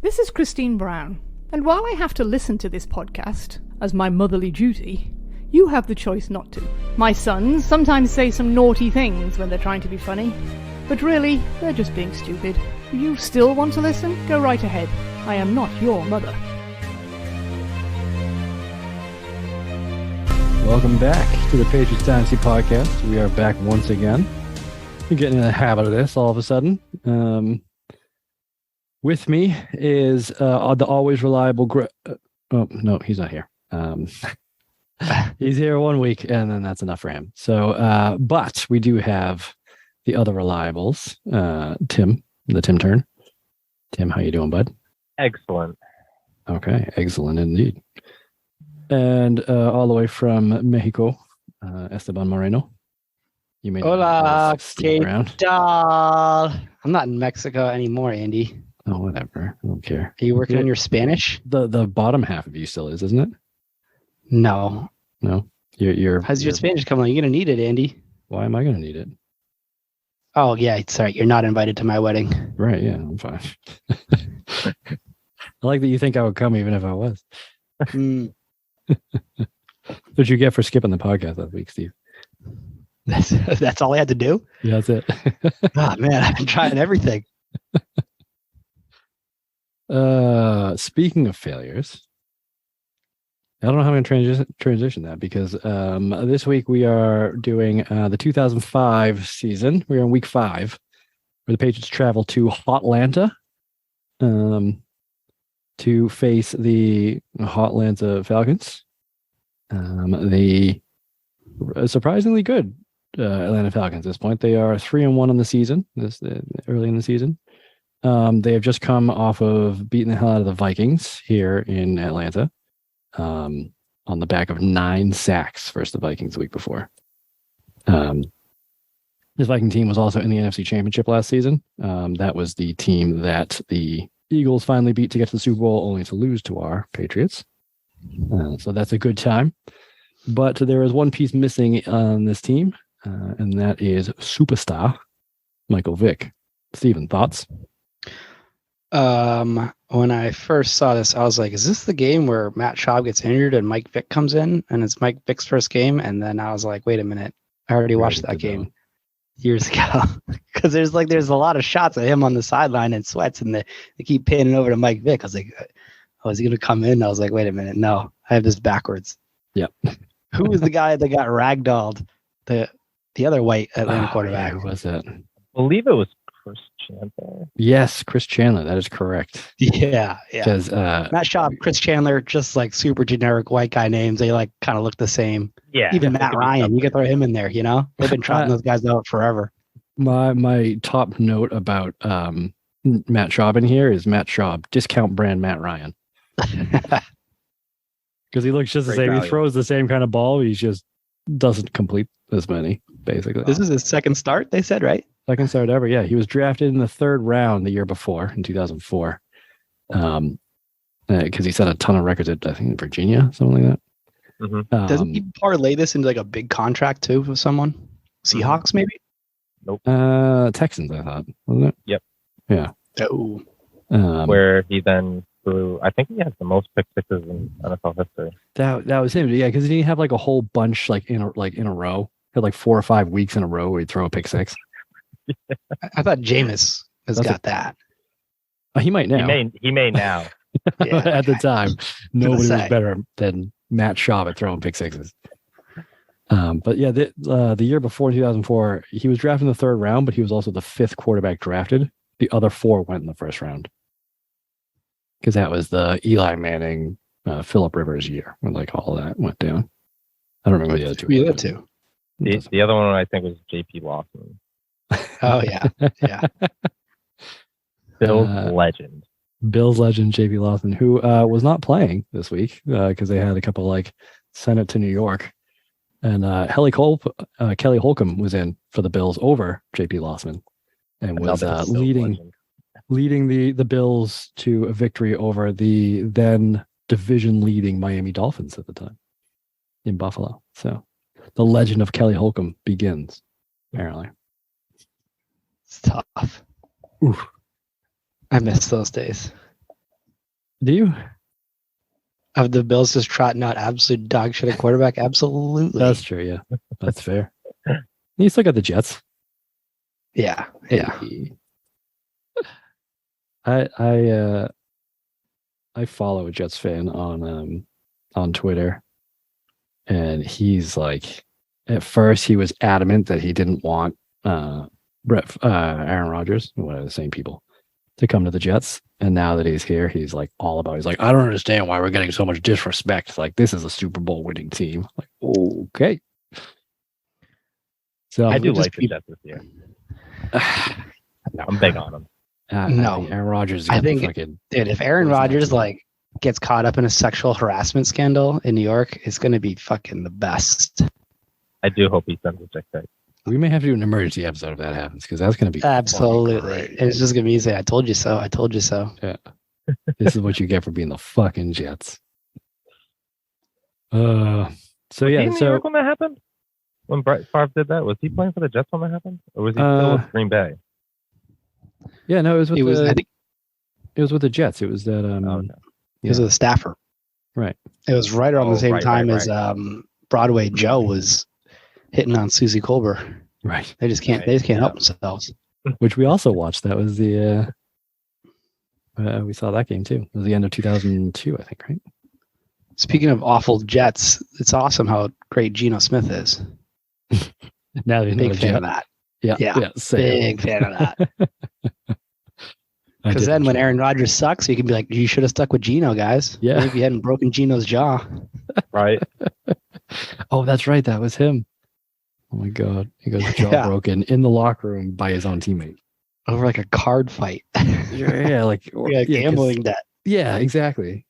This is Christine Brown, and while I have to listen to this podcast as my motherly duty, you have the choice not to. My sons sometimes say some naughty things when they're trying to be funny, but really, they're just being stupid. Do you still want to listen? Go right ahead. I am not your mother. Welcome back to the Patriots Dynasty Podcast. We are back once again. You're getting in the habit of this all of a sudden. With me is the always reliable... oh, no, he's not here. He's here 1 week, and then that's enough for him. So, but we do have the other reliables. Tim, the Tim turn. Tim, how you doing, bud? Excellent. Okay, excellent indeed. And all the way from Mexico, Esteban Moreno. You may Hola, still around. I'm not in Mexico anymore, Andy. Oh, whatever. I don't care. Are you working on your Spanish? The bottom half of you still is, isn't it? No. No. You're How's your Spanish coming on? You're gonna need it, Andy. Why am I gonna need it? Oh yeah, sorry, you're not invited to my wedding. Right, yeah, I'm fine. I like that you think I would come even if I was. What'd you get for skipping the podcast that week, Steve? That's all I had to do? Yeah, that's it. Oh man, I've been trying everything. Speaking of failures, I don't know how I'm going to transition that because this week we are doing the 2005 season. We're in week 5 where the Patriots travel to Hotlanta to face the Hotlanta Falcons. The surprisingly good Atlanta Falcons at this point. They are 3-1 on the season, early in the season. They have just come off of beating the hell out of the Vikings here in Atlanta on the back of 9 sacks versus the Vikings the week before. This Viking team was also in the NFC Championship last season. That was the team that the Eagles finally beat to get to the Super Bowl, only to lose to our Patriots. So that's a good time. But there is one piece missing on this team, and that is superstar Michael Vick. Steven, thoughts? When I first saw this, I was like, is this the game where Matt Schaub gets injured and Mike Vick comes in and it's Mike Vick's first game? And then I was like, wait a minute, I already watched that game years ago. Because there's a lot of shots of him on the sideline and sweats, and they keep panning over to Mike Vick. I was like, oh, is he gonna come in? I was like, wait a minute, no, I have this backwards. Yep. Who was the guy that got ragdolled? The other white Atlanta quarterback. Yeah, who was that? I believe it was Chris Chandler. Yes, Chris Chandler. That is correct. Yeah. Because Matt Schaub, Chris Chandler, just like super generic white guy names. They like kind of look the same. Yeah. Even Matt Ryan, you could throw him in there. You know, they've been trotting those guys out forever. My top note about Matt Schaub in here is Matt Schaub, discount brand Matt Ryan. Because he looks just the same. Value. He throws the same kind of ball. He just doesn't complete as many, basically. This is his second start, they said, right? Second start ever, yeah. He was drafted in the 3rd round the year before, in 2004. Because he set a ton of records at, I think, Virginia, something like that. Mm-hmm. Doesn't he parlay this into like a big contract, too, with someone? Seahawks, maybe? Nope. Texans, I thought, wasn't it? Yep. Yeah. Oh. Where he then threw, I think he has the most pick sixes in NFL history. That was him, yeah, because he have like a whole bunch in a row. He had like 4 or 5 weeks in a row where he'd throw a pick 6. I thought Jameis has got that. He might now. He may now. Yeah, at the time, nobody was better than Matt Schaub at throwing pick 6s. But yeah, the year before 2004, he was drafted in the 3rd round, but he was also the 5th quarterback drafted. The other 4 went in the 1st round. Because that was the Eli Manning, Phillip Rivers year when like all of that went down. I don't remember the other 2. The other 2. The other one I think was J.P. Lawson. Oh yeah. Bill's legend. Bill's legend, J.P. Lawson, who was not playing this week because they had a couple like sent it to New York, and Kelly Holcomb was in for the Bills over J.P. Lawson, and was leading the Bills to a victory over the then division leading Miami Dolphins at the time in Buffalo. So the legend of Kelly Holcomb begins, apparently. It's tough. Oof. I miss those days. Do you? Of the Bills just trotting out absolute dog shit at quarterback? Absolutely. That's true. Yeah, that's fair. You still got the Jets. Yeah. I follow a Jets fan on Twitter, and he's like, at first he was adamant that he didn't want Aaron Rodgers, one of the same people, to come to the Jets. And now that he's here, he's like all about. He's like, I don't understand why we're getting so much disrespect. Like, this is a Super Bowl winning team. Like, okay. So I do like the Jets this year. No. I'm big on them. No. Aaron Rodgers is I think, fucking, dude, if Aaron Rodgers like gets caught up in a sexual harassment scandal in New York, it's going to be fucking the best. I do hope he sends a check back. we may have to do an emergency episode if that happens, because that's going to be Absolutely. It's just going to be easy. I told you so. I told you so. Yeah. This is what you get for being the fucking Jets. So yeah, in New York when that happened? When Brett Favre did that, was he playing for the Jets when that happened, or was he still with Green Bay? Yeah, no, it was with I think it was with the Jets. It was that Okay. he was a staffer. Right. It was right around the same time as right. Broadway Joe was hitting on Susie Colbert. Right. They just can't. They just can't help themselves. Which we also watched. That was the we saw that game too. It was the end of 2002, I think, right? Speaking of awful Jets, it's awesome how great Geno Smith is. Now he's Big not a fan Jet. of that. Yeah, same. Big fan of that. Because then when Aaron Rodgers sucks, you can be like, you should have stuck with Geno, guys. Yeah. Maybe you hadn't broken Geno's jaw. Right. Oh, that's right. That was him. Oh my God. He got his jaw broken in the locker room by his own teammate. Over like a card fight. Yeah, like gambling debt. Yeah, exactly.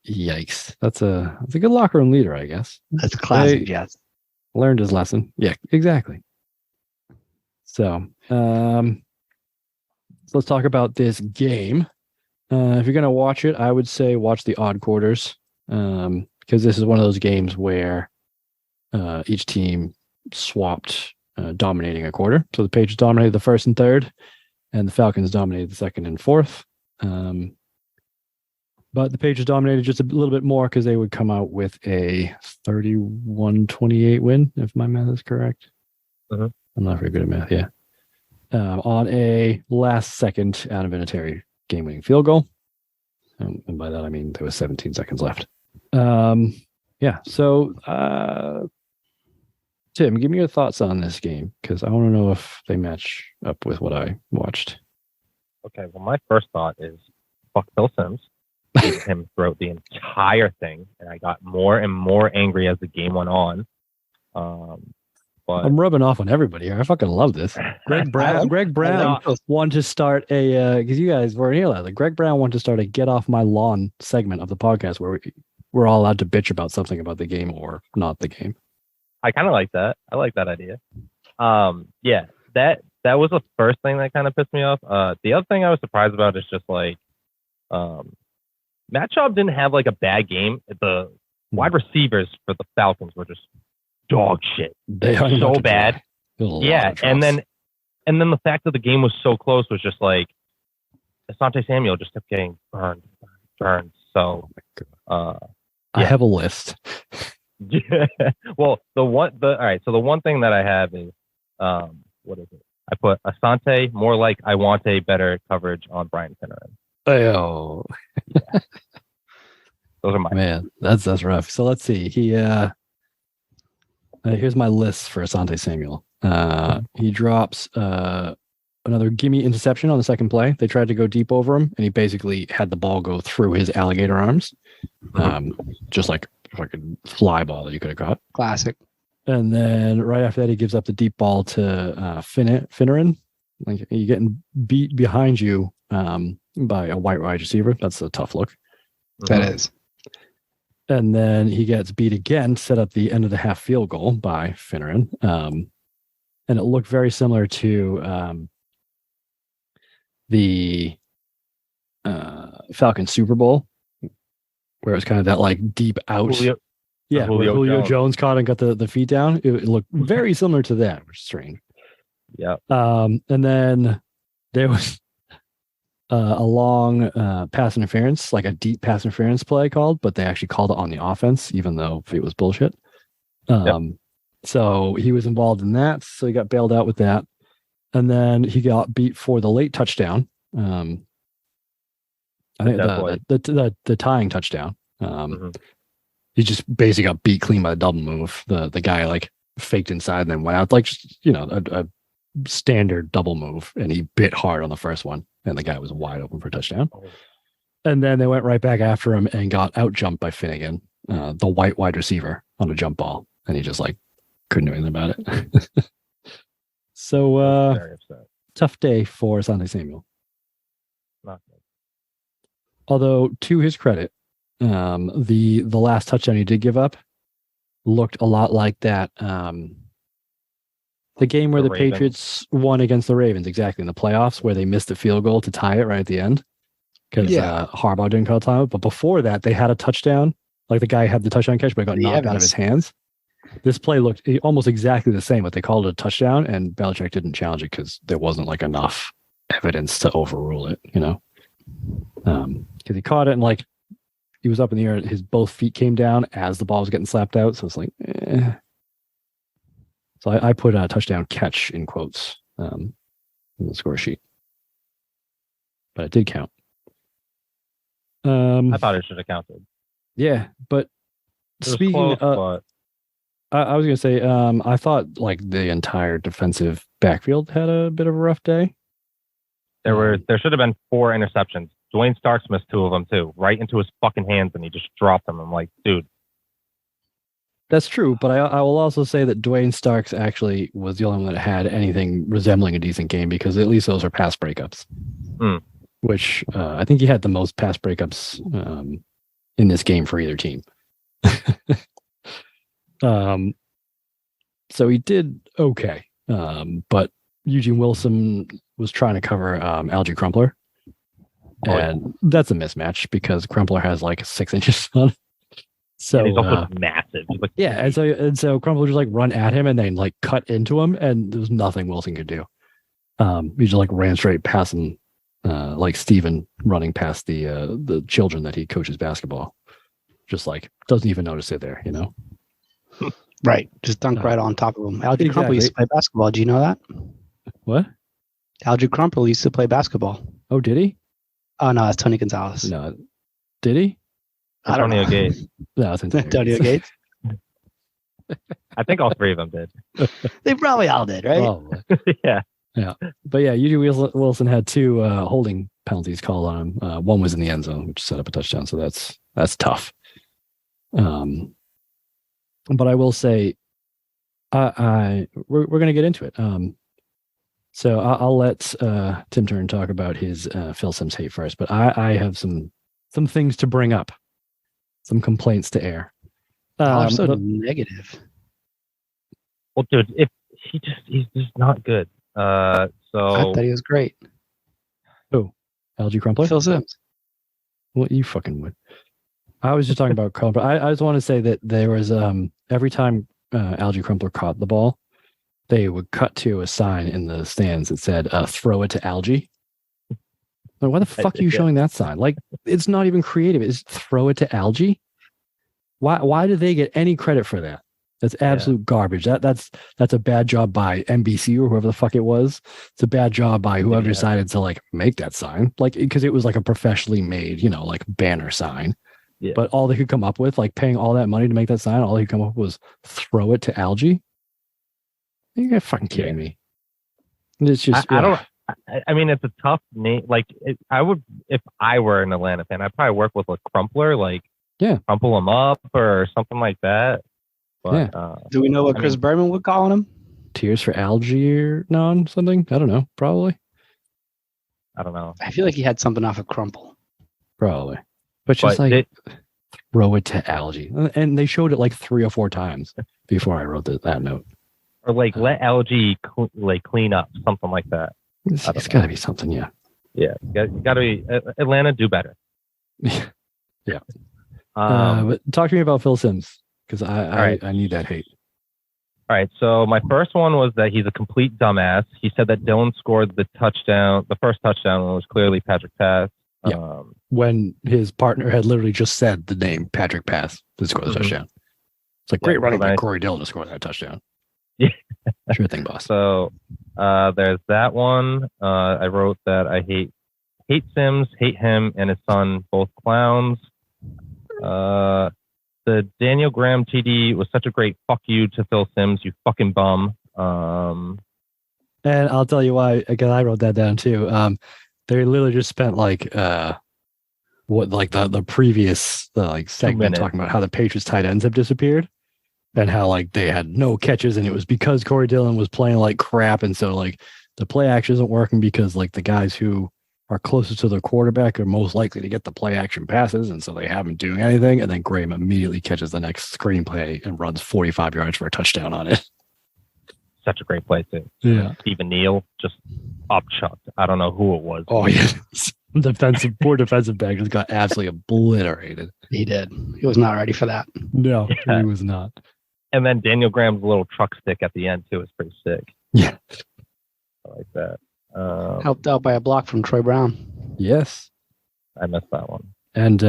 Yikes. That's a good locker room leader, I guess. That's classic Jets. Learned his lesson. Yeah, exactly. So let's talk about this game. If you're gonna watch it, I would say watch the odd quarters. Because this is one of those games where each team swapped dominating a quarter. So the Patriots dominated the first and third, and the Falcons dominated the second and fourth. But the Patriots dominated just a little bit more because they would come out with a 31-28 win, if my math is correct. Uh-huh. I'm not very good at math, yeah. On a last-second out-of-inventory game-winning field goal. And by that, I mean there was 17 seconds left. Yeah, so Tim, give me your thoughts on this game, because I want to know if they match up with what I watched. Okay, well, my first thought is fuck Bill Sims. Hated him throughout the entire thing, and I got more and more angry as the game went on. But I'm rubbing off on everybody here. I fucking love this. Greg Brown wanted to start a because you guys weren't here last. Like Greg Brown wanted to start a "Get Off My Lawn" segment of the podcast where we're all allowed to bitch about something about the game or not the game. I kind of like that. I like that idea. Yeah, that was the first thing that kind of pissed me off. The other thing I was surprised about is just like, Matt Schaub didn't have like a bad game. The wide receivers for the Falcons were just dog shit. They are so bad. Yeah, and then the fact that the game was so close was just like Asante Samuel just kept getting burned. So, I have a list. Yeah. Well, the one thing that I have is what is it? I put Asante more like I want a better coverage on Brian Finneran. Oh, yeah. Those are my man. That's rough. So let's see. He here's my list for Asante Samuel. He drops another gimme interception on the second play. They tried to go deep over him, and he basically had the ball go through his alligator arms, just like a fly ball that you could have caught. Classic. And then right after that, he gives up the deep ball to Finneran. Like you're getting beat behind you by a white wide receiver. That's a tough look. That is. And then he gets beat again, set up the end of the half field goal by Finneran. And it looked very similar to the Falcons Super Bowl, where it was kind of that like deep out. Julio Jones caught and got the feet down. It looked very similar to that, which is strange. Yeah. And then there was a long pass interference, like a deep pass interference play called, but they actually called it on the offense, even though it was bullshit. So he was involved in that. So he got bailed out with that. And then he got beat for the late touchdown. I think the tying touchdown. He just basically got beat clean by a double move. The guy like faked inside and then went out, like, a standard double move, and he bit hard on the first one, and the guy was wide open for a touchdown. And then they went right back after him and got out jumped by Finnegan, the white wide receiver, on a jump ball, and he just like couldn't do anything about it. So tough day for Asante Samuel. Not good. Although to his credit, the last touchdown he did give up looked a lot like that. The game where the Patriots won against the Ravens, exactly, in the playoffs, where they missed the field goal to tie it right at the end because Harbaugh didn't call time. But before that, they had a touchdown. Like the guy had the touchdown catch, but it got knocked out of his hands. This play looked almost exactly the same, but they called it a touchdown, and Belichick didn't challenge it because there wasn't like enough evidence to overrule it, because he caught it and like he was up in the air. His both feet came down as the ball was getting slapped out. So it's like, So I put a touchdown catch in quotes in the score sheet, but it did count. I thought it should have counted. Yeah, but speaking of, I was going to say, I thought like the entire defensive backfield had a bit of a rough day. There should have been 4 interceptions. Dwayne Starks missed 2 of them too, right into his fucking hands, and he just dropped them. I'm like, dude. That's true, but I will also say that Dwayne Starks actually was the only one that had anything resembling a decent game, because at least those are pass breakups, which I think he had the most pass breakups in this game for either team. So he did okay, but Eugene Wilson was trying to cover Algie Crumpler, and that's a mismatch because Crumpler has like 6 inches on. So and he's also massive. He's like, and so Crumpler just like run at him and then like cut into him, and there was nothing Wilson could do. He just like ran straight past him, like Steven running past the children that he coaches basketball. Just like doesn't even notice it there, Right. Just dunk right on top of him. Algie Crumpler used to play basketball. Do you know that? What? Algie Crumpler used to play basketball. Oh, did he? Oh, no, that's Tony Gonzalez. No. Did he? Antonio Gates. No, it's Antonio Gates. I think all 3 of them did. They probably all did, right? Yeah. But yeah, Eugene Wilson had 2 holding penalties called on him. One was in the end zone, which set up a touchdown. So that's tough. But I will say, we're going to get into it. So I'll let Tim Turn talk about his Phil Simms hate first. But I have some things to bring up, some complaints to air. So negative. Well, dude, he's just not good. So I thought he was great. Who? Algie Crumpler? Phil Simms. Well, you fucking would. I was just talking about Crumpler. I just want to say that there was every time Algie Crumpler caught the ball, they would cut to a sign in the stands that said "Throw it to Algie." Like, why the fuck are you showing that sign? Like, it's not even creative. It's throw it to Algie. Why do they get any credit for that? That's absolute garbage. That's a bad job by NBC or whoever the fuck it was. It's a bad job by whoever decided to like make that sign, like, because it was like a professionally made, like banner sign. Yeah. But all they could come up with, like paying all that money to make that sign, all they could come up with was throw it to Algie. You're fucking kidding me. It's just I mean, it's a tough name. Like, I would, if I were an Atlanta fan, I'd probably work with a Crumpler, like crumple him up or something like that. But, do we know what Chris Berman would call him? Tears for Algie or something? I don't know. Probably. I don't know. I feel like he had something off of Crumple. Probably. But just throw it to Algie. And they showed it like 3 or 4 times before I wrote that note. Or like let Algie clean up, something like that. It's got to be something, yeah. Yeah, you got to be Atlanta. Do better. Yeah. But talk to me about Phil Simms, because I need that hate. All right, so my first one was that he's a complete dumbass. He said that Dylan scored the touchdown. The first touchdown was clearly Patrick Pass. Yeah. When his partner had literally just said the name Patrick Pass to score the touchdown. It's like, great running by Corey Dillon to score that touchdown. Yeah. Sure thing, boss. So there's that one. I wrote that I hate Sims, hate him and his son, both clowns. The Daniel Graham TD was such a great fuck you to Phil Sims, you fucking bum. And I'll tell you why. Again, I wrote that down too. They literally just spent like the previous segment talking about how the Patriots tight ends have disappeared and how like they had no catches, and it was because Corey Dillon was playing like crap, and so like the play action isn't working because like the guys who are closest to the quarterback are most likely to get the play action passes, and so they haven't doing anything. And then Graham immediately catches the next screen play and runs 45 yards for a touchdown on it. Such a great play too. Yeah, Stephen Neal just upchucked. I don't know who it was. Oh yeah, poor defensive back just got absolutely obliterated. He did. He was not ready for that. No, he was not. And then Daniel Graham's little truck stick at the end too is pretty sick. Yeah, I like that. Helped out by a block from Troy Brown. Yes, I missed that one. And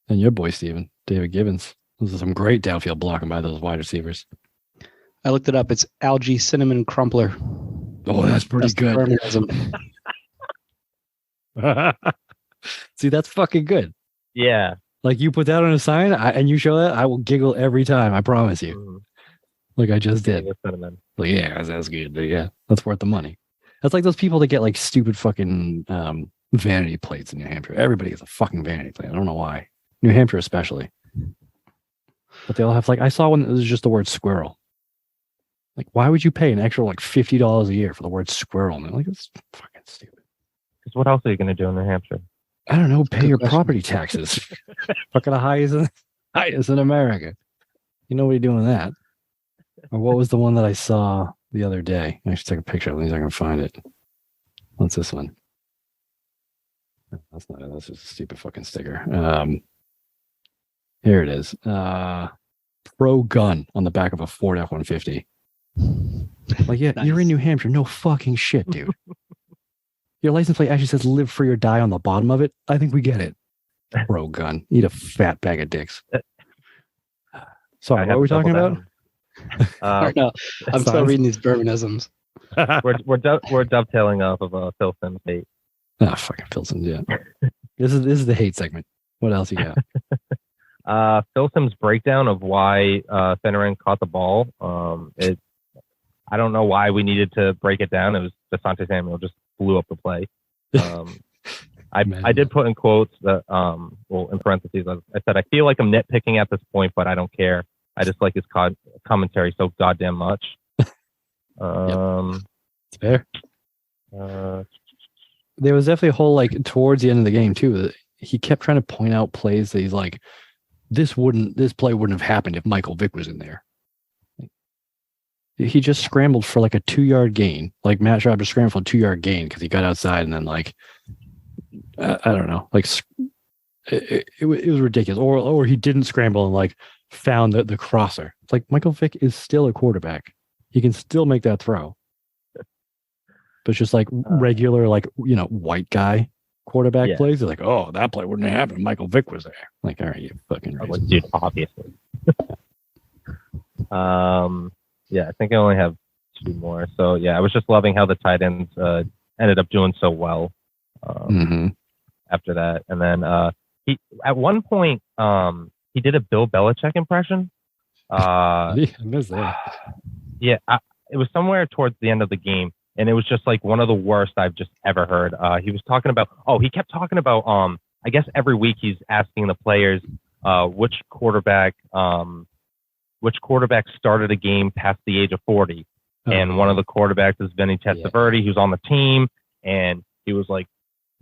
your boy Steven, David Gibbons. Those are some great downfield blocking by those wide receivers. I looked it up. It's algae cinnamon crumpler. Oh, that's pretty good. See, that's fucking good. Yeah. Like you put that on a sign and you show that, I will giggle every time. I promise you. Mm-hmm. Like I just did. Cinnamon. Like, yeah, that's good. But yeah, that's worth the money. That's like those people that get like stupid fucking vanity plates in New Hampshire. Everybody gets a fucking vanity plate. I don't know why. New Hampshire especially. But they all have like, I saw one that was just the word squirrel. Like, why would you pay an extra like $50 a year for the word squirrel? And they're like, it's fucking stupid. Because what else are you going to do in New Hampshire? I don't know. Pay your property taxes. Fucking the highest in America. You know what you're doing that. Or what was the one that I saw the other day? I should take a picture. At least I can find it. What's this one? That's not it. That's just a stupid fucking sticker. Here it is. Pro gun on the back of a Ford F-150. Like, yeah, nice. You're in New Hampshire. No fucking shit, dude. Your license plate actually says live free or die on the bottom of it. I think we get it. Pro gun. Eat a fat bag of dicks. Sorry, what were we talking about? No, I'm still reading these Bourbon-isms. we're dovetailing off of Phil Sims hate. Oh, fucking Phil Sims, yeah. This is the hate segment. What else you got? Phil Sims' breakdown of why Finneran caught the ball. I don't know why we needed to break it down. It was Asante Samuel just blew up the play. I did put in quotes that, well, in parentheses, I said, I feel like I'm nitpicking at this point, but I don't care. I just like his commentary so goddamn much. It's fair. There was definitely a whole, like, towards the end of the game, too, that he kept trying to point out plays that he's like, this play wouldn't have happened if Michael Vick was in there. He just scrambled for like a 2-yard gain. Like Matt Schaub just scrambled for a 2-yard gain because he got outside and then like, I don't know, like it was ridiculous. Or he didn't scramble and like found the crosser. It's like Michael Vick is still a quarterback. He can still make that throw. But it's just like regular, like, you know, white guy quarterback plays. They're like, oh, that play wouldn't have happened. Michael Vick was there. Like, all right, you fucking like, dude, obviously. Yeah, I think I only have 2 more. So yeah, I was just loving how the tight ends ended up doing so well after that. And then he at one point he did a Bill Belichick impression. I missed that. Yeah, it was somewhere towards the end of the game, and it was just like one of the worst I've just ever heard. He was talking about. He kept talking about. I guess every week he's asking the players which quarterback started a game past the age of 40. And one of the quarterbacks is Vinny Testaverde, who's on the team. And he was like,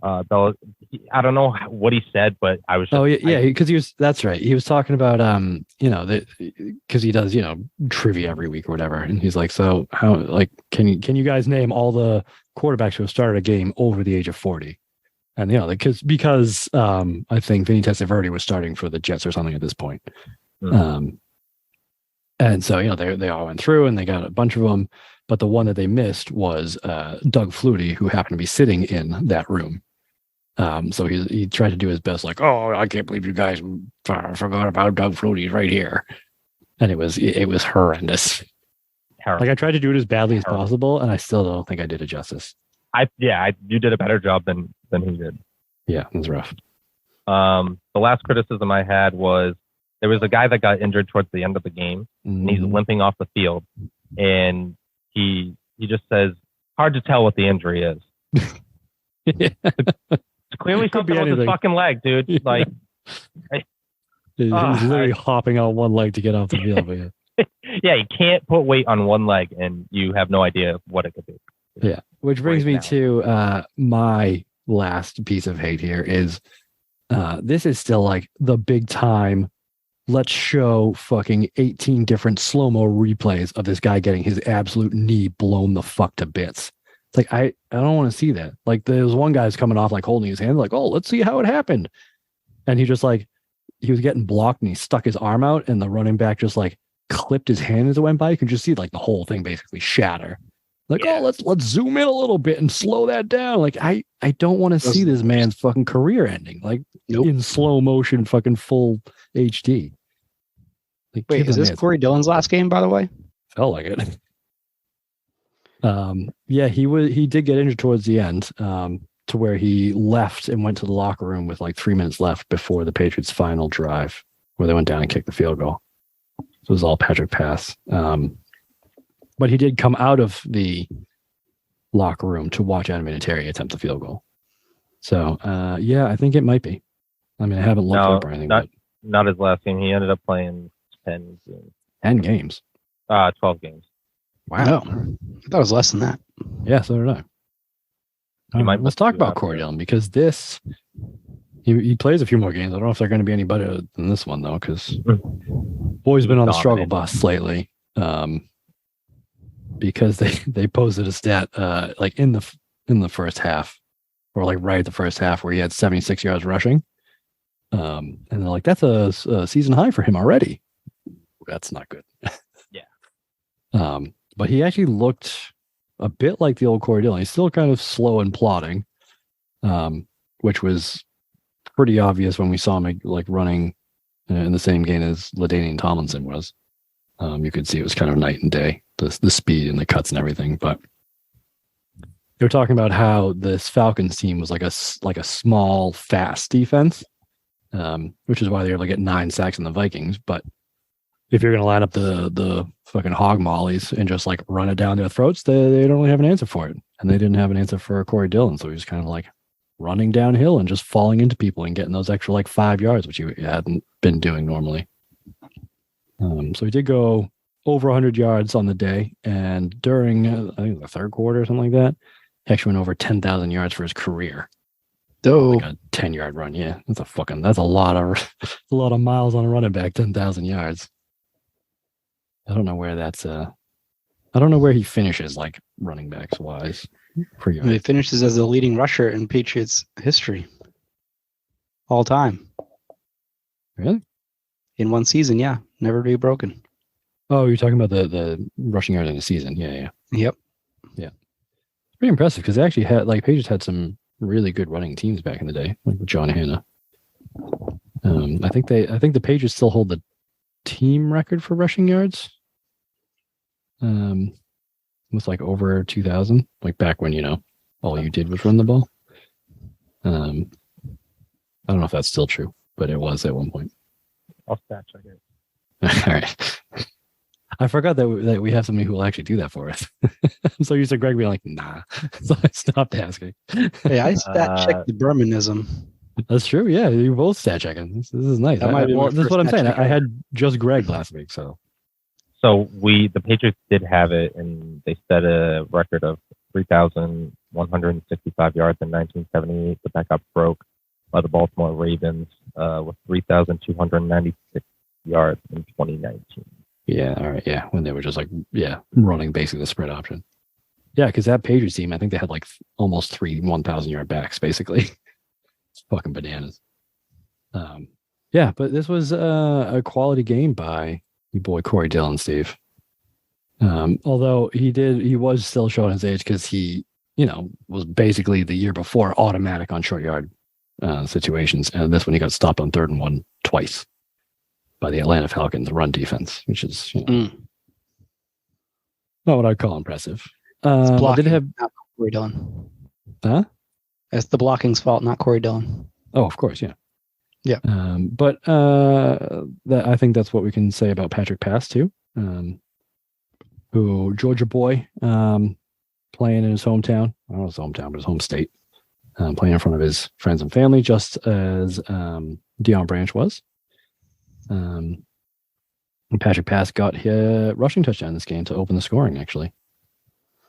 I don't know what he said, but I was just, because that's right. He was talking about, you know, because he does, you know, trivia every week or whatever. And he's like, so how, like, can you guys name all the quarterbacks who have started a game over the age of 40? And, you know, because I think Vinny Testaverde was starting for the Jets or something at this point. And so, they all went through and they got a bunch of them. But the one that they missed was Doug Flutie, who happened to be sitting in that room. So he tried to do his best, like, oh, I can't believe you guys forgot about Doug Flutie right here. And it was horrendous. Terrible. Like, I tried to do it as badly as possible, and I still don't think I did it justice. You did a better job than he did. Yeah, it was rough. The last criticism I had was there was a guy that got injured towards the end of the game, and he's limping off the field, and he just says, hard to tell what the injury is. It's clearly something with his fucking leg, dude. Like, he's literally hopping on one leg to get off the field. But yeah, you can't put weight on one leg, and you have no idea what it could be. Yeah, which brings me to my last piece of hate here is this is still like the big time. Let's show fucking 18 different slow-mo replays of this guy getting his absolute knee blown the fuck to bits. It's like, I don't want to see that. Like, there's one guy's coming off, like, holding his hand, like, oh, let's see how it happened. And he just, like, he was getting blocked and he stuck his arm out and the running back just, like, clipped his hand as it went by. You can just see, like, the whole thing basically shatter. Like, oh, let's zoom in a little bit and slow that down. Like, I don't want to see this man's fucking career ending, like, in slow motion, fucking full HD. Like, wait, is this Corey Dillon's last game, by the way? Felt like it. Yeah, he did get injured towards the end, to where he left and went to the locker room with like 3 minutes left before the Patriots' final drive, where they went down and kicked the field goal. So it was all Patrick pass. But he did come out of the locker room to watch Adam Vinatieri attempt the field goal. So, yeah, I think it might be. I mean, I haven't looked up or anything. Not his last game. He ended up playing 10 games. 10 games? 12 games. Wow. No, I thought it was less than that. Yeah, so did I. Let's talk about Corey Dillon, because he plays a few more games. I don't know if they're going to be any better than this one, though, because boy's been on the struggle bus lately. Because they posted a stat like in the first half, or like right at the first half, where he had 76 yards rushing. And they're like, that's a season high for him already. That's not good. Yeah. But he actually looked a bit like the old Corey Dillon. He's still kind of slow and plodding, which was pretty obvious when we saw him like running in the same game as LaDainian Tomlinson was. You could see it was kind of night and day, the speed and the cuts and everything. But they were talking about how this Falcons team was like a small, fast defense, which is why they were able to get 9 sacks in the Vikings. But if you're going to line up the fucking hog mollies and just like run it down their throats, they don't really have an answer for it. And they didn't have an answer for Corey Dillon. So he was kind of like running downhill and just falling into people and getting those extra like 5 yards, which he hadn't been doing normally. So he did go over 100 yards on the day. And during, I think the third quarter or something like that, he actually went over 10,000 yards for his career. Like a 10-yard run. Yeah, that's a lot of miles on a running back, 10,000 yards. I don't know where that's I don't know where he finishes like running backs wise. He finishes as the leading rusher in Patriots history. All time. Really? In one season, yeah. Never to be broken. Oh, you're talking about the rushing yards in a season. Yeah. Yep. Yeah. It's pretty impressive because they actually had Patriots had some really good running teams back in the day, like with John Hanna. I think the Patriots still hold the team record for rushing yards. With like over 2,000, like back when all you did was run the ball. I don't know if that's still true, but it was at one point. I'll stat check it. All right. I forgot that we have somebody who will actually do that for us. I'm so used to Greg being like, nah. So I stopped asking. Hey, I stat checked the Bermanism. That's true. Yeah, you're both stat checking. This is nice. This is what I'm saying. I had just Greg last week, so. So the Patriots did have it, and they set a record of 3,165 yards in 1978, but that got broke by the Baltimore Ravens with 3,296 yards in 2019. Yeah, all right, yeah, when they were just running basically the spread option. Yeah, because that Patriots team, I think they had like almost 3 1,000-yard backs, basically. It's fucking bananas. Yeah, but this was a quality game by your boy Corey Dillon, Steve. Although he was still showing his age because he, was basically the year before automatic on short yard situations, and this one he got stopped on 3rd and 1 twice by the Atlanta Falcons run defense, which is not what I'd call impressive. Blocking, did have not Corey Dillon. Huh? It's the blocking's fault, not Corey Dillon. Oh, of course, yeah. Yeah. But I think that's what we can say about Patrick Pass too. Who Georgia boy, playing in his hometown. I don't know his hometown, but his home state. Playing in front of his friends and family, just as Deion Branch was. And Patrick Pass got his rushing touchdown this game to open the scoring, actually.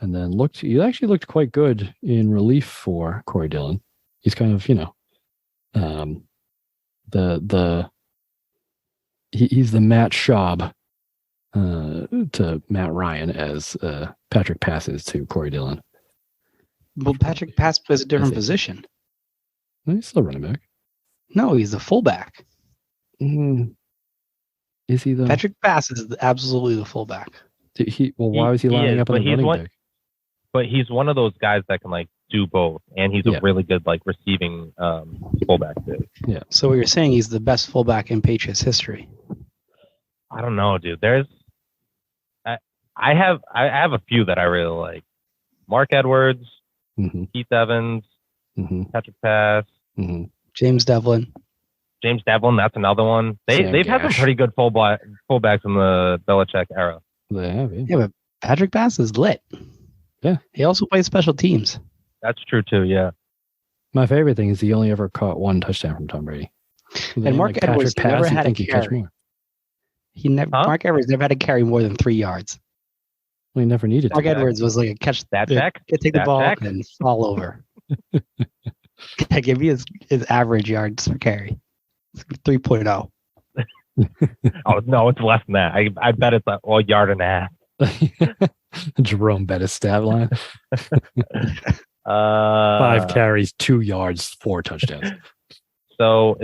And then he actually looked quite good in relief for Corey Dillon. He's kind of, he's the Matt Schaub to Matt Ryan as Patrick Pass is to Corey Dillon. Well, Patrick Pass plays a different position. He's still running back. No, he's the fullback. Is he though? Patrick Pass is absolutely the fullback. Why was he lining up on the running back? But he's one of those guys that can do both, and he's a really good receiving fullback too. Yeah. So what you're saying, he's the best fullback in Patriots history? I don't know, dude. I have a few that I really like. Mark Edwards, Keith Evans, Patrick Pass, James Devlin. That's another one. They've had some pretty good fullbacks in the Belichick era. They have, yeah, but Patrick Pass is lit. Yeah. He also plays special teams. That's true too, yeah. My favorite thing is he only ever caught 1 touchdown from Tom Brady. And Mark Edwards never had a carry. Mark Edwards never had to carry more than 3 yards. Well, he never needed Mark Edwards was like a catch that back. Take the ball and fall over. Give me his average yards per carry. 3.0. Oh no, it's less than that. I bet it's a yard and a half. Jerome Bettis stat line. 5 carries, 2 yards, 4 touchdowns. So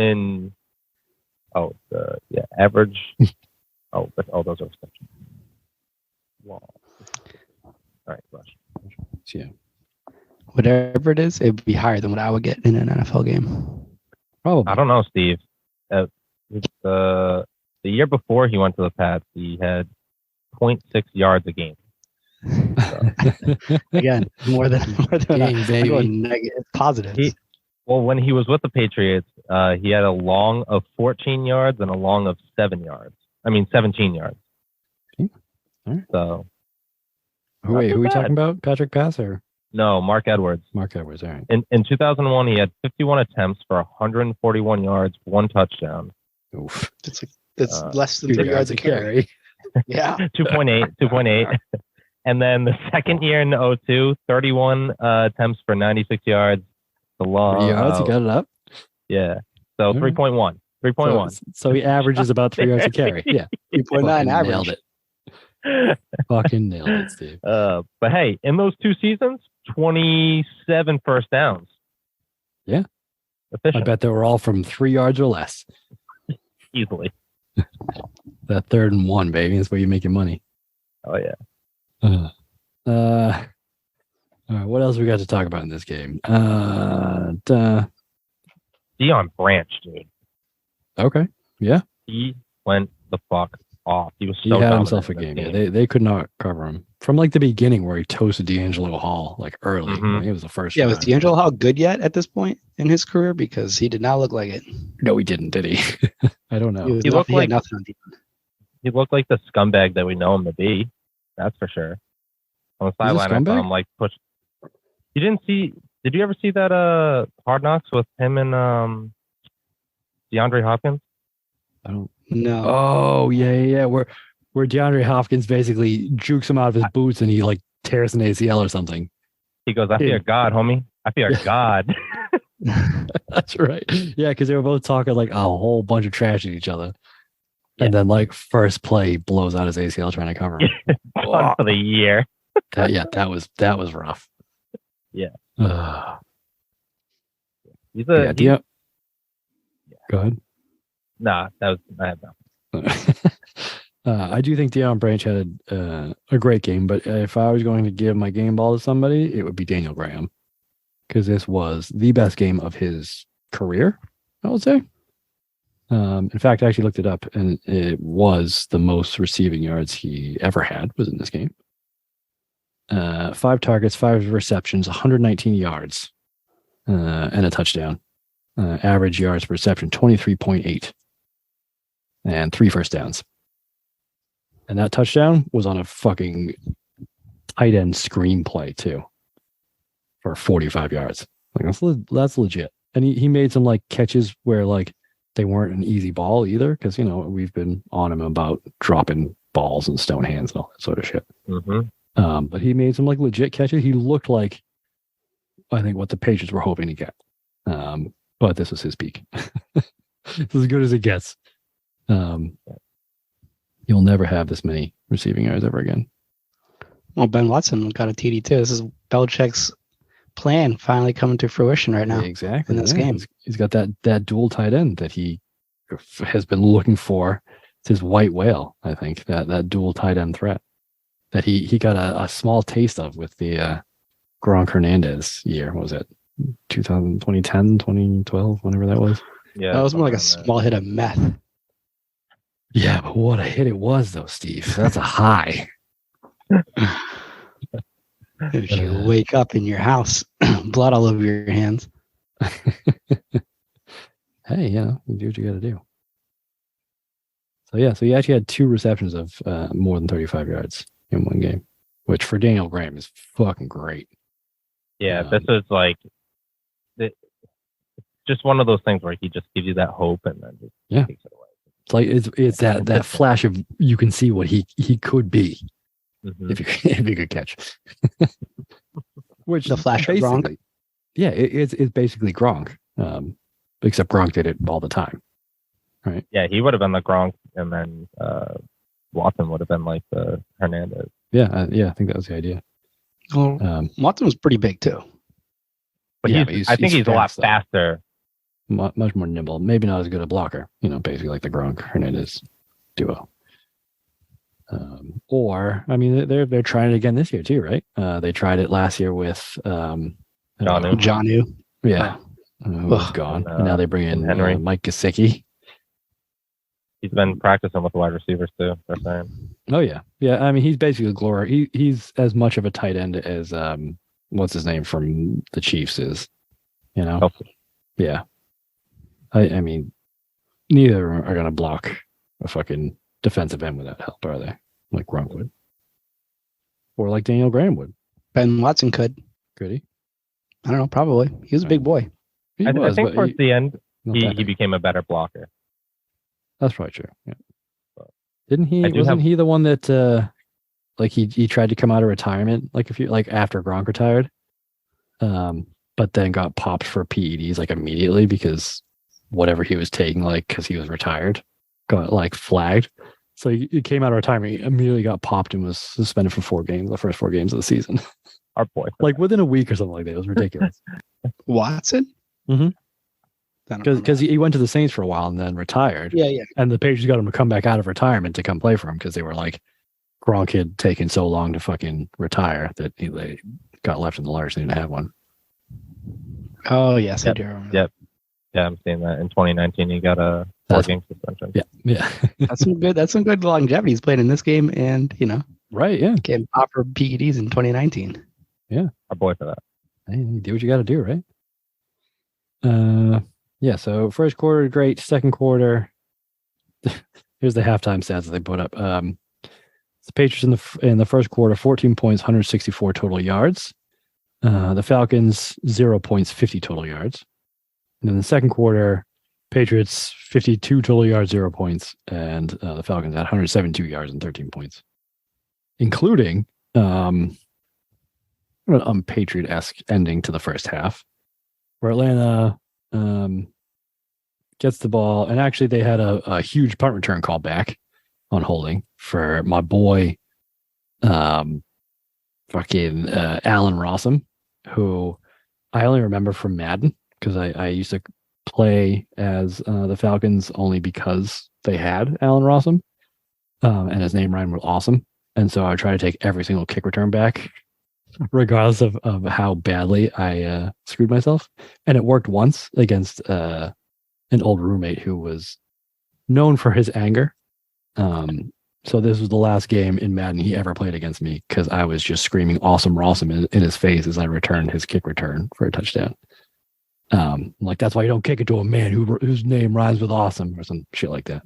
average. Those are exceptions. Wow. All right, rush. Yeah. Whatever it is, it would be higher than what I would get in an NFL game. Probably. I don't know, Steve. The year before he went to the Pats, he had 0.6 yards a game. So. Again, more than game, baby. Negative, positives. When he was with the Patriots, he had a long of 14 yards and a long of 17 yards. Okay. All right. So, who are we talking about? Patrick Pass or? No, Mark Edwards. Mark Edwards, all right. In 2001, he had 51 attempts for 141 yards, 1 touchdown. Oof. It's less than 3 yards a carry. Yeah. 2.8. And then the second year in 2002, 31 attempts for 96 yards. The long 3 yards, you got it up? Yeah. So 3.1. 3.1. So he averages about 3 yards a carry. Yeah. 3.9 average. Nailed it. Fucking nailed it, Steve. But hey, in those 2 seasons, 27 first downs. Yeah. Efficient. I bet they were all from 3 yards or less. Easily. That 3rd and 1, baby. That's where you make your money. Oh, yeah. All right, what else we got to talk about in this game? Deion Branch, dude. Okay. Yeah. He went the fuck off. He was so he had dominant himself a game. Yeah, they could not cover him from the beginning where he toasted D'Angelo Hall early. Mm-hmm. He was the first. Yeah, was D'Angelo Hall good yet at this point in his career? Because he did not look like it. No, he didn't, did he? I don't know. He looked like nothing on defense. He looked like the scumbag that we know him to be. That's for sure. On the sideline, I saw him push. You didn't see? Did you ever see that Hard Knocks with him and DeAndre Hopkins? I don't. No. Oh yeah. Where DeAndre Hopkins basically jukes him out of his boots and he tears an ACL or something. He goes, "I fear God, homie. I fear God." That's right. Yeah, because they were both talking a whole bunch of trash at each other. Yeah. And then first play blows out his ACL trying to cover him. For the year. that was rough. Yeah. Go ahead. Nah, I have nothing. I do think Deion Branch had a great game, but if I was going to give my game ball to somebody, it would be Daniel Graham, because this was the best game of his career, I would say. In fact, I actually looked it up, and it was the most receiving yards he ever had was in this game. 5 targets, 5 receptions, 119 yards, and a touchdown. Average yards per reception, 23.8, and 3 first downs. And that touchdown was on a fucking tight end screenplay too, for 45 yards. Like that's legit. And he made some like catches where like they weren't an easy ball either, because we've been on him about dropping balls and stone hands and all that sort of shit. Mm-hmm. But he made some like legit catches. He looked like, I think, what the Patriots were hoping to get. But this was his peak. It's as good as it gets. You'll never have this many receiving yards ever again. Well, Ben Watson got a TD too. This is Belichick's plan finally coming to fruition right now. Exactly. In this game. He's got that dual tight end that he has been looking for. It's his white whale, I think, that dual tight end threat that he got a small taste of with the Gronk Hernandez year. What was it? 2010, 2012, whenever that was. Yeah, That was more like a small hit of meth. Yeah, but what a hit it was, though, Steve. That's a high. If you wake up in your house, blood all over your hands. Hey, you do what you got to do. So he actually had 2 receptions of more than 35 yards in one game, which for Daniel Graham is fucking great. Yeah, this is like just one of those things where he just gives you that hope and then just takes it away. It's like it's that flash of you can see what he could be if you could catch. Which the flash of Gronk. Yeah, it's basically Gronk, except Gronk did it all the time, right? Yeah, he would have been the Gronk, and then Watson would have been like the Hernandez. Yeah, I think that was the idea. Well, Watson was pretty big too, but I think he's a lot faster. Much more nimble. Maybe not as good a blocker. Basically like the Gronk Hernandez duo. Or I mean, they're trying it again this year too, right? They tried it last year with Jonnu. Yeah, who's gone. And now they bring in Henry. Mike Gesicki. He's been practicing with the wide receivers too. They're saying. Oh yeah. I mean, he's basically glory. He's as much of a tight end as what's his name from the Chiefs is. Healthy. Yeah. I mean, neither are going to block a fucking defensive end without help, are they? Like Gronk would. Or like Daniel Graham would. Ben Watson could. Could he? I don't know. Probably. He was a big boy. I think towards the end, he became a better blocker. That's probably true. Yeah. Didn't he? Wasn't he the one that like he tried to come out of retirement after Gronk retired, but then got popped for PEDs like immediately because whatever he was taking, like because he was retired, got like flagged. So he came out of retirement, he immediately got popped and was suspended for 4 games, the first 4 games of the season. Our boy, like within a week or something like that. It was ridiculous. Watson. Mm-hmm. Because he went to the Saints for a while and then retired. Yeah. And the Patriots got him to come back out of retirement to come play for him because they were like, Gronk had taken so long to fucking retire that they got left in the lurch. They didn't have one. Oh yes, I do remember. Yep. Yeah, I'm seeing that. In 2019, he got a 4-game suspension. Yeah. That's some good longevity. He's playing in this game, and right. Yeah, getting popped for PEDs in 2019. Yeah, our boy for that. Hey, you do what you got to do, right? Yeah. So first quarter, great. Second quarter, here's the halftime stats that they put up. The Patriots in the first quarter, 14 points, 164 total yards. The Falcons, 0 points, 50 total yards. And in the second quarter, Patriots 52 total yards, 0 points, and the Falcons had 172 yards and 13 points, including an unpatriot-esque ending to the first half, where Atlanta gets the ball, and actually they had a huge punt return call back on holding for my boy, Allen Rossum, who I only remember from Madden because I used to play as the Falcons only because they had Allen Rossum. and his name rhymed with awesome. And so I would try to take every single kick return back, regardless of how badly I screwed myself. And it worked once against an old roommate who was known for his anger. So this was the last game in Madden he ever played against me because I was just screaming awesome in his face as I returned his kick return for a touchdown. Like, that's why you don't kick it to a man whose name rhymes with awesome or some shit like that.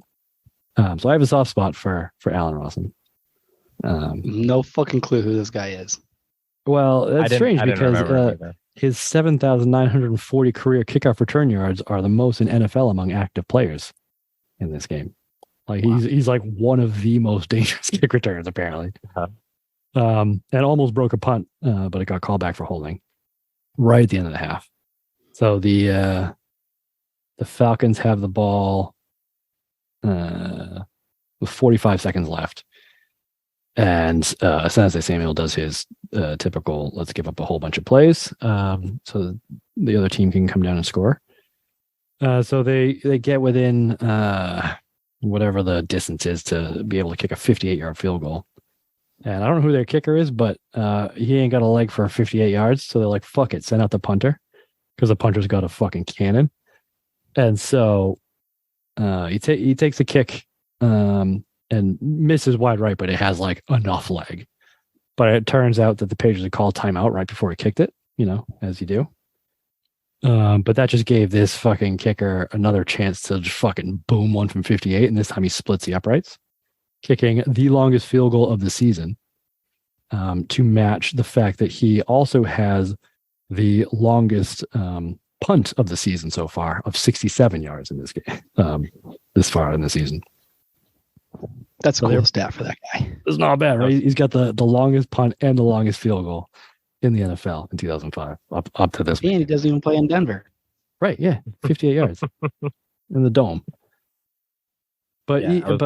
So I have a soft spot for Allen Rossum. No fucking clue who this guy is. Well, it's strange because his 7,940 career kickoff return yards are the most in NFL among active players in this game. Like, he's like one of the most dangerous kick returners apparently. And almost broke a punt, but it got called back for holding right at the end of the half. So the Falcons have the ball with 45 seconds left. And Sensei Samuel does his typical, let's give up a whole bunch of plays so the other team can come down and score. So they get within whatever the distance is to be able to kick a 58-yard field goal. And I don't know who their kicker is, but he ain't got a leg for 58 yards. So they're like, fuck it, send out the punter, because the punter's got a fucking cannon. And so he takes a kick and misses wide right, but it has like enough leg. But it turns out that the Patriots had called timeout right before he kicked it, as you do. But that just gave this fucking kicker another chance to just fucking boom one from 58, and this time he splits the uprights, kicking the longest field goal of the season, to match the fact that he also has the longest punt of the season so far of 67 yards in this game, this far in the season. That's a cool stat for that guy. It's not bad, right? He's got the longest punt and the longest field goal in the NFL in 2005 up to this. And he doesn't even play in Denver. Right, yeah. 58 yards in the dome. But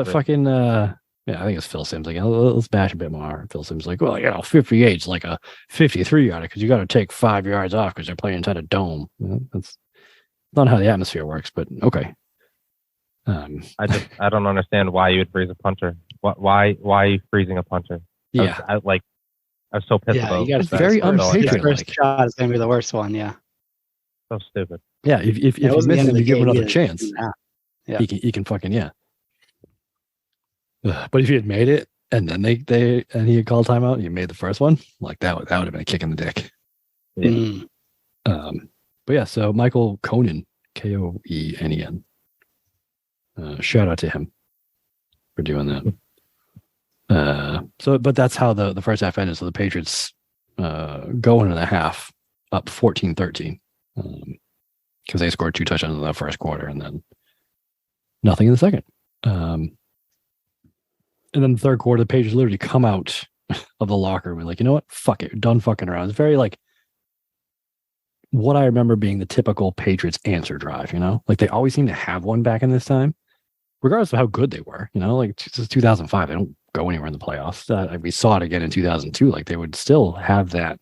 fucking I think it's Phil Sims. Like, let's bash a bit more. Phil Sims like, well, 58 is like a 53 yarder because you got to take 5 yards off because they're playing inside a dome. That's not how the atmosphere works, but okay. I don't understand why you would freeze a punter. Why are you freezing a punter? Yeah, I was so pissed about. You got it's very unpatriotic. First shot is going to be the worst one. Yeah. So stupid. Yeah, if you miss it, you give him another chance. Yeah, he can fucking But if he had made it and then he had called timeout, you made the first one, like that would have been a kick in the dick. Yeah. But yeah, so Michael Koenen, Koenen. Shout out to him for doing that. But that's how the first half ended. So the Patriots go into the half up 14-13 because they scored 2 touchdowns in the first quarter and then nothing in the second. And then the third quarter, the Patriots literally come out of the locker room and like, you know what? Fuck it. Done fucking around. It's very like what I remember being the typical Patriots answer drive, Like they always seem to have one back in this time, regardless of how good they were, like this is 2005. They don't go anywhere in the playoffs. We saw it again in 2002. Like they would still have that.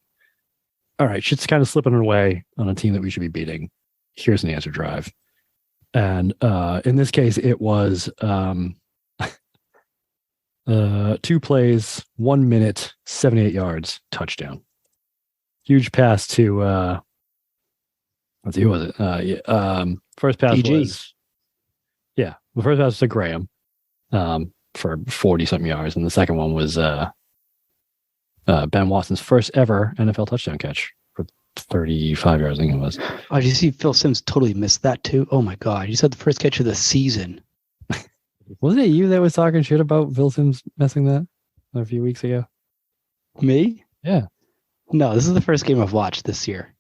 All right, shit's kind of slipping away on a team that we should be beating. Here's an answer drive. And in this case, it was 2 plays, 1 minute, 78 yards, touchdown. Huge pass to let's see, who was it? First pass PG. was the first pass was to Graham for 40-something yards, and the second one was Ben Watson's first ever NFL touchdown catch for 35 yards, I think it was. Oh, did you see Phil Sims totally missed that too? Oh my God. You said the first catch of the season. Wasn't it you that was talking shit about Phil Sims messing that a few weeks ago? Me? Yeah. No, this is the first game I've watched this year.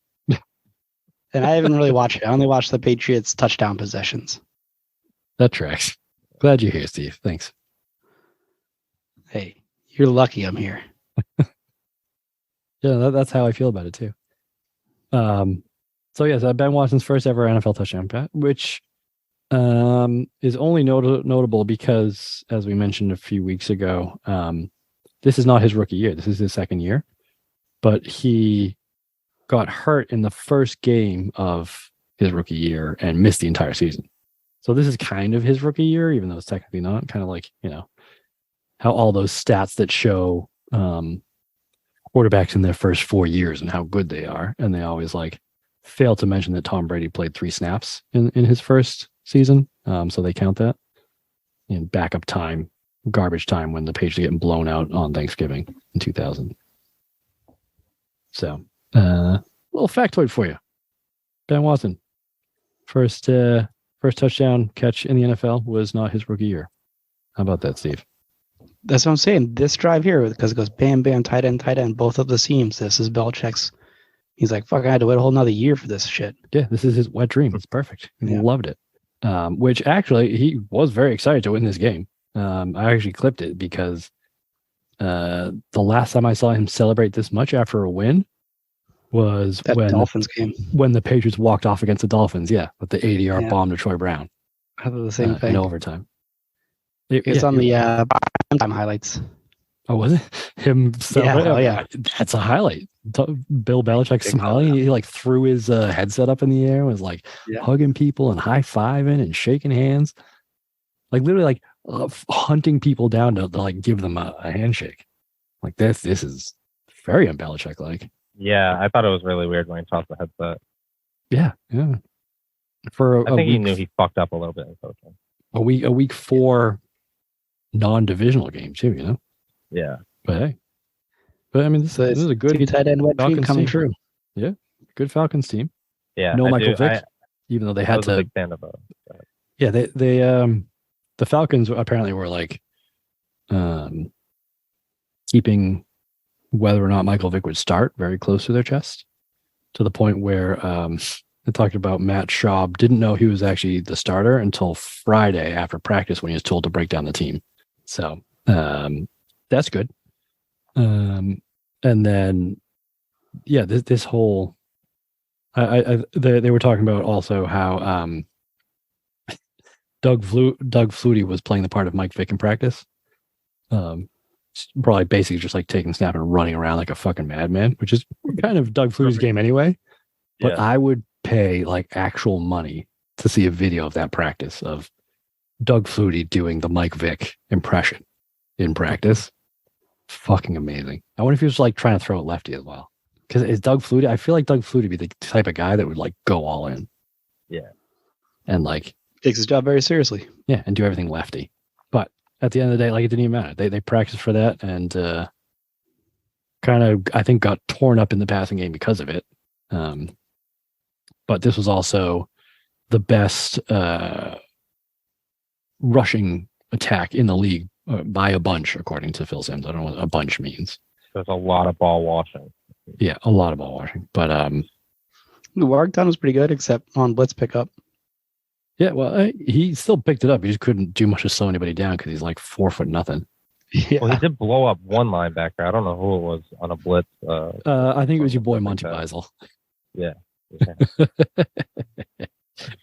And I haven't really watched it. I only watched the Patriots touchdown possessions. That tracks. Glad you're here, Steve. Thanks. Hey, you're lucky I'm here. Yeah, that's how I feel about it too. So yes, Ben Watson's first ever NFL touchdown, which is only notable because, as we mentioned a few weeks ago, this is not his rookie year. This is his second year, but he got hurt in the first game of his rookie year and missed the entire season. So this is kind of his rookie year, even though it's technically not. Kind of like, how all those stats that show quarterbacks in their first 4 years and how good they are, and they always like fail to mention that Tom Brady played 3 snaps in his first season, so they count that in backup time, garbage time when the Patriots are getting blown out on Thanksgiving in 2000. So, little factoid for you: Ben Watson, first touchdown catch in the NFL was not his rookie year. How about that, Steve? That's what I'm saying. This drive here, because it goes bam, bam, tight end, both of the seams. This is Belichick's. He's like, fuck, I had to wait a whole nother year for this shit. Yeah, this is his wet dream. It's perfect. He loved it. Which actually, he was very excited to win this game. I actually clipped it because the last time I saw him celebrate this much after a win was when Dolphins game. When the Patriots walked off against the Dolphins. Yeah, with the 80-yard bomb to Troy Brown. I thought the same thing. In overtime. It's on the time highlights. Oh, was it him? Yeah. That's a highlight. Bill Belichick smiling. He like threw his headset up in the air, and was like hugging people and high fiving and shaking hands, like literally like hunting people down to like give them a handshake. Like this is very un-Belichick like. Yeah, I thought it was really weird when he tossed the headset. Yeah. I think he knew he fucked up a little bit in coaching. A week 4 non-divisional game too, you know. Yeah, but I mean, this is a good tight end wet dream coming true. Yeah, good Falcons team. Yeah, no Michael Vick, even though they had to. A big fan of yeah, they the Falcons apparently were like keeping whether or not Michael Vick would start very close to their chest, to the point where they talked about Matt Schaub didn't know he was actually the starter until Friday after practice when he was told to break down the team. So that's good. And then, yeah, this whole, they were talking about also how Doug Flutie was playing the part of Mike Vick in practice. Probably basically just like taking snap and running around like a fucking madman, which is kind of Doug Flutie's game anyway. But I would pay like actual money to see a video of that practice of Doug Flutie doing the Mike Vick impression in practice. Fucking amazing. I wonder if he was like trying to throw it lefty as well. Because it's Doug Flutie. I feel like Doug Flutie would be the type of guy that would like go all in. Yeah. And like takes his job very seriously. Yeah, and do everything lefty. But at the end of the day, like it didn't even matter. They practiced for that and kind of I think got torn up in the passing game because of it. But this was also the best rushing attack in the league by a bunch, according to Phil Simms. I don't know what a bunch means. There's a lot of ball washing. Yeah, a lot of ball washing. But the work done was pretty good, except on blitz pickup. Yeah, well, he still picked it up. He just couldn't do much to slow anybody down because he's like 4'0". Yeah. Well, he did blow up one linebacker. I don't know who it was on a blitz. I think it was your boy Monty Beisel. Yeah.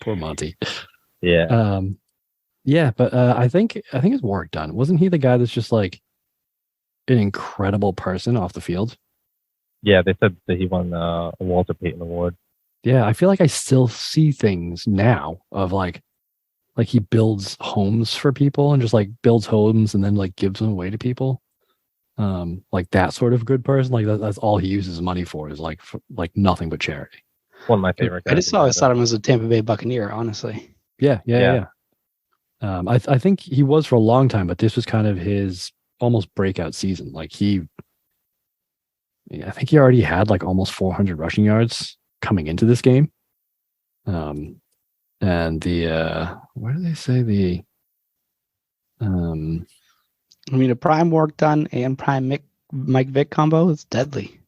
Poor Monty. Yeah. Yeah, but I think his work done. Wasn't he the guy that's just like an incredible person off the field? Yeah, they said that he won a Walter Payton Award. Yeah, I feel like I still see things now of like he builds homes for people and just like builds homes and then like gives them away to people. Like that sort of good person. Like that's all he uses money for is like nothing but charity. One of my favorite guys. I just always thought him as a Tampa Bay Buccaneer, honestly. Yeah. I think he was for a long time, but this was kind of his almost breakout season. Like I think he already had like almost 400 rushing yards coming into this game. And the where do they say the I mean, a prime work done and prime Mike Vick combo is deadly.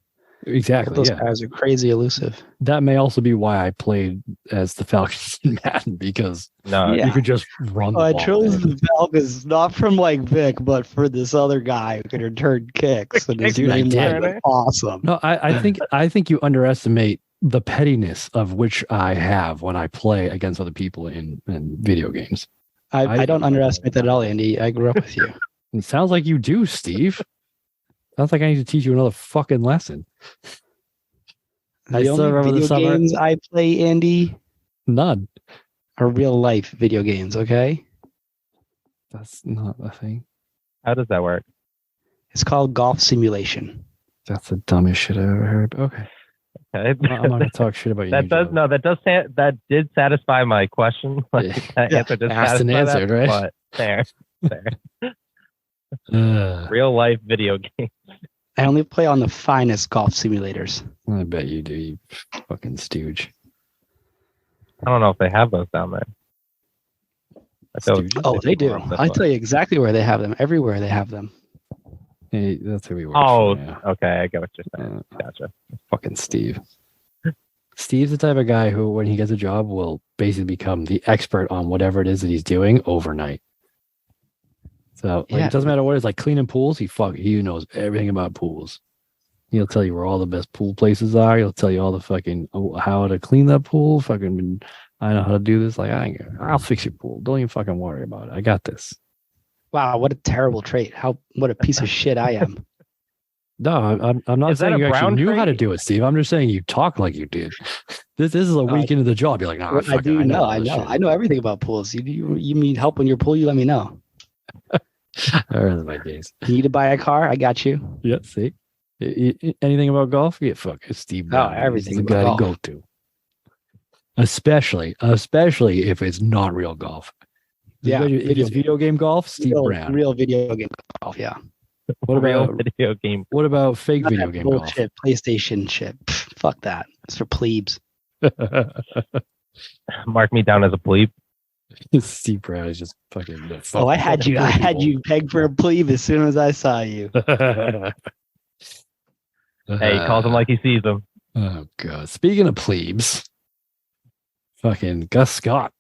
Exactly. Those guys are crazy elusive. That may also be why I played as the Falcons in Madden, because you could just run the ball. I chose the Falcons not from Mike Vick, but for this other guy who could return kicks. And his name was awesome. No, I think you underestimate the pettiness of which I have when I play against other people in video games. I don't underestimate that at all, Andy. I grew up with you. It sounds like you do, Steve. Sounds like I need to teach you another fucking lesson. The only video games I play, Andy, none, are real life video games. Okay, that's not a thing. How does that work? It's called golf simulation. That's the dumbest shit I've ever heard. Okay. Okay. I'm not going to talk shit about you. That did satisfy my question. Like, that answer did asked and satisfy answered, that, right? But fair. Real life video game. I only play on the finest golf simulators. I bet you do, you fucking stooge. I don't know if they have those down there. Oh, they do. I tell you exactly where they have them. Everywhere they have them. Hey, that's who we were. Oh, okay. I get what you're saying. Gotcha. Fucking Steve. Steve's the type of guy who, when he gets a job, will basically become the expert on whatever it is that he's doing overnight. So it doesn't matter what it's like cleaning pools. He knows everything about pools. He'll tell you where all the best pool places are. He'll tell you all the fucking how to clean that pool. Fucking, I know how to do this. Like, I'll fix your pool. Don't even fucking worry about it. I got this. Wow, what a terrible trait. What a piece of shit I am. No, I'm not saying you actually knew how to do it, Steve. I'm just saying you talk like you did. This is a week into the job. You're like, no, I know everything about pools. You need help on your pool, you let me know. My days. You need to buy a car? I got you. Yeah, see? Anything about golf? Yeah, fuck it. Steve Brown. Everything. The guy to go to. Especially if it's not real golf. Yeah. If it's video game golf, Steve Brown. Real video game golf, yeah. What about video game? What about fake video game golf? PlayStation shit. Fuck that. It's for plebes. Mark me down as a plebe. Steve Brown is just fucking. I had you pegged for a plebe as soon as I saw you. Hey, he calls him like he sees them. Oh god! Speaking of plebes, fucking Gus Scott,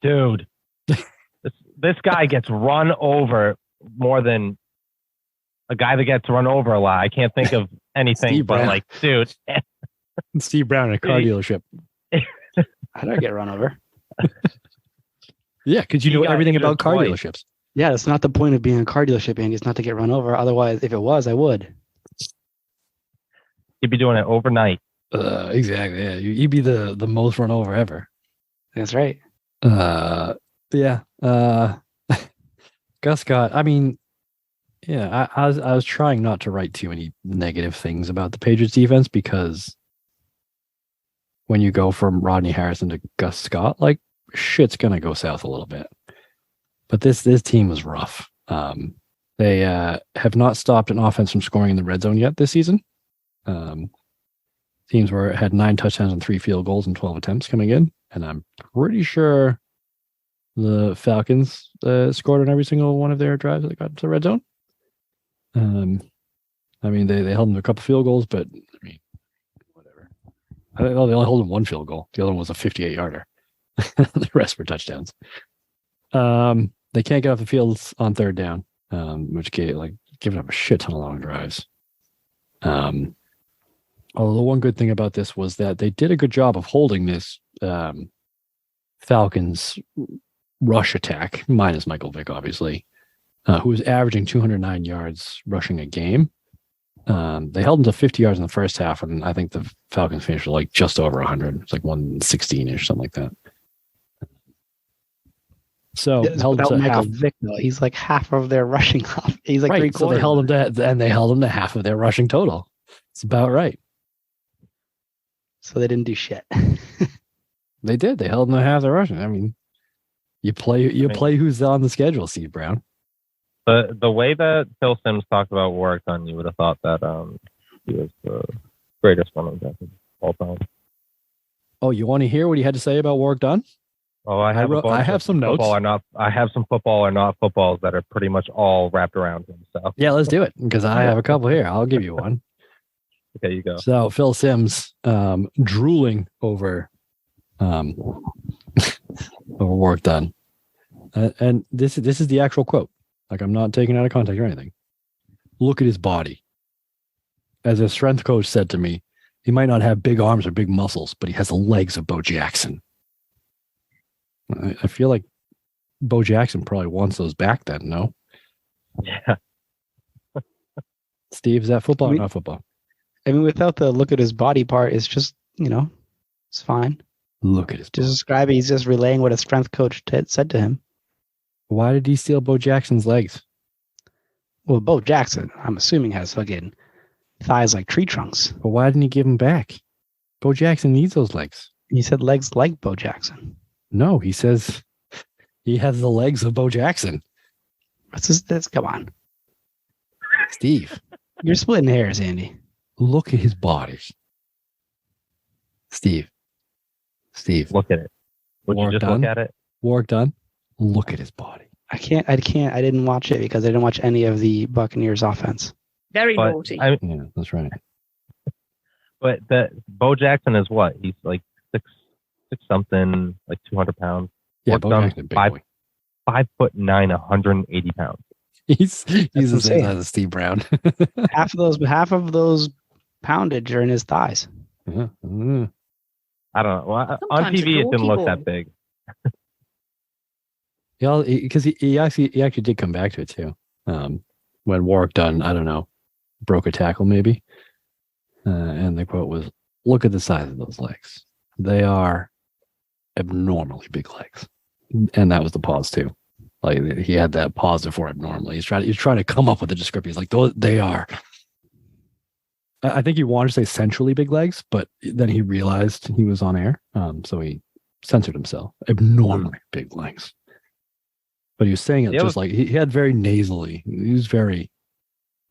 dude, this guy gets run over more than a guy that gets run over a lot. I can't think of anything, but like, dude, Steve Brown at a car dealership. How did I get run over? Yeah, because you know everything about car dealerships. Yeah, that's not the point of being a car dealership, Andy. It's not to get run over. Otherwise, if it was, I would. You'd be doing it overnight. Exactly. Yeah, you'd be the most run over ever. That's right. Yeah. Gus Scott. I mean, yeah. I was trying not to write too many negative things about the Patriots defense because when you go from Rodney Harrison to Gus Scott, like, shit's gonna go south a little bit. But this team was rough. They have not stopped an offense from scoring in the red zone yet this season. Teams had 9 touchdowns and 3 field goals and 12 attempts coming in, and I'm pretty sure the Falcons scored on every single one of their drives that got to the red zone. I mean, they held them to a couple field goals, but I mean, whatever. They only held them 1 field goal. The other one was a 58-yarder. The rest were touchdowns. They can't get off the field on third down, which giving up a shit ton of long drives. Although the one good thing about this was that they did a good job of holding this Falcons rush attack, minus Michael Vick, obviously, who was averaging 209 yards rushing a game. They held them to 50 yards in the first half, and I think the Falcons finished with like just over 100. It's like 116-ish, something like that. So held them to Michael half. Vick, though. He's like half of their rushing off. He's like right, 3/4. so they held them to half of their rushing total. It's about right. So they didn't do shit. They did. They held them to half their rushing. I mean, you play who's on the schedule, Steve Brown. The way that Phil Simms talked about work done, you would have thought that he was the greatest one of them all time. Oh, you want to hear what he had to say about work done? Oh, I have some notes. I have some football or not footballs that are pretty much all wrapped around him. So yeah, let's do it because I have a couple here. I'll give you one. Okay, you go. So Phil Simms drooling over over work done, and this is the actual quote. Like, I'm not taking it out of context or anything. Look at his body. As a strength coach said to me, he might not have big arms or big muscles, but he has the legs of Bo Jackson. I feel like Bo Jackson probably wants those back then, no? Yeah. Steve, is that football or not football? I mean, without the look at his body part, it's just, it's fine. Look at his body. Just describe it. He's just relaying what a strength coach said to him. Why did he steal Bo Jackson's legs? Well, Bo Jackson, I'm assuming, has fucking thighs like tree trunks. But why didn't he give him back? Bo Jackson needs those legs. He said legs like Bo Jackson. No, he says he has the legs of Bo Jackson. What's this? Come on. Steve, You're splitting hairs, Andy. look at his body. Steve. Look at it. Would you Work just done? look at it? Work done. Look at his body. I didn't watch it because I didn't watch any of the Buccaneers offense. Very But, naughty. Yeah, that's right. But Bo Jackson is what? He's like six something, like 200 pounds. Yeah, Work Bo done, Jackson's a big boy. 5'9", 180 pounds. He's the same insane. size as Steve Brown. half of those poundage are in his thighs. Yeah. I don't know. Well, on Sometimes TV, a it didn't look naughty that boy. big. Yeah, because he actually did come back to it too. When Warwick Dunn, I don't know, broke a tackle maybe, and the quote was, "Look at the size of those legs. They are abnormally big legs," and that was the pause too. Like he had that pause before abnormally. He's trying to come up with a description. He's like, they are. I think he wanted to say centrally big legs, but then he realized he was on air, so he censored himself. Abnormally big legs. But he was saying it just like he had very nasally. He was very.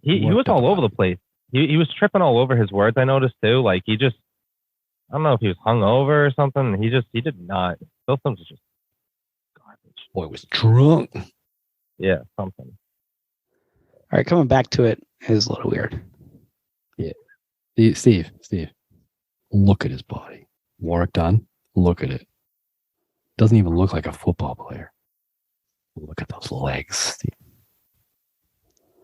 He was all over the place. He was tripping all over his words. I noticed too. Like I don't know if he was hungover or something. He did not. Those things was just garbage. Boy was drunk. Yeah, something. All right, coming back to it is a little weird. Steve, look at his body. Warwick Dunn, look at it. Doesn't even look like a football player. Look at those legs, Steve.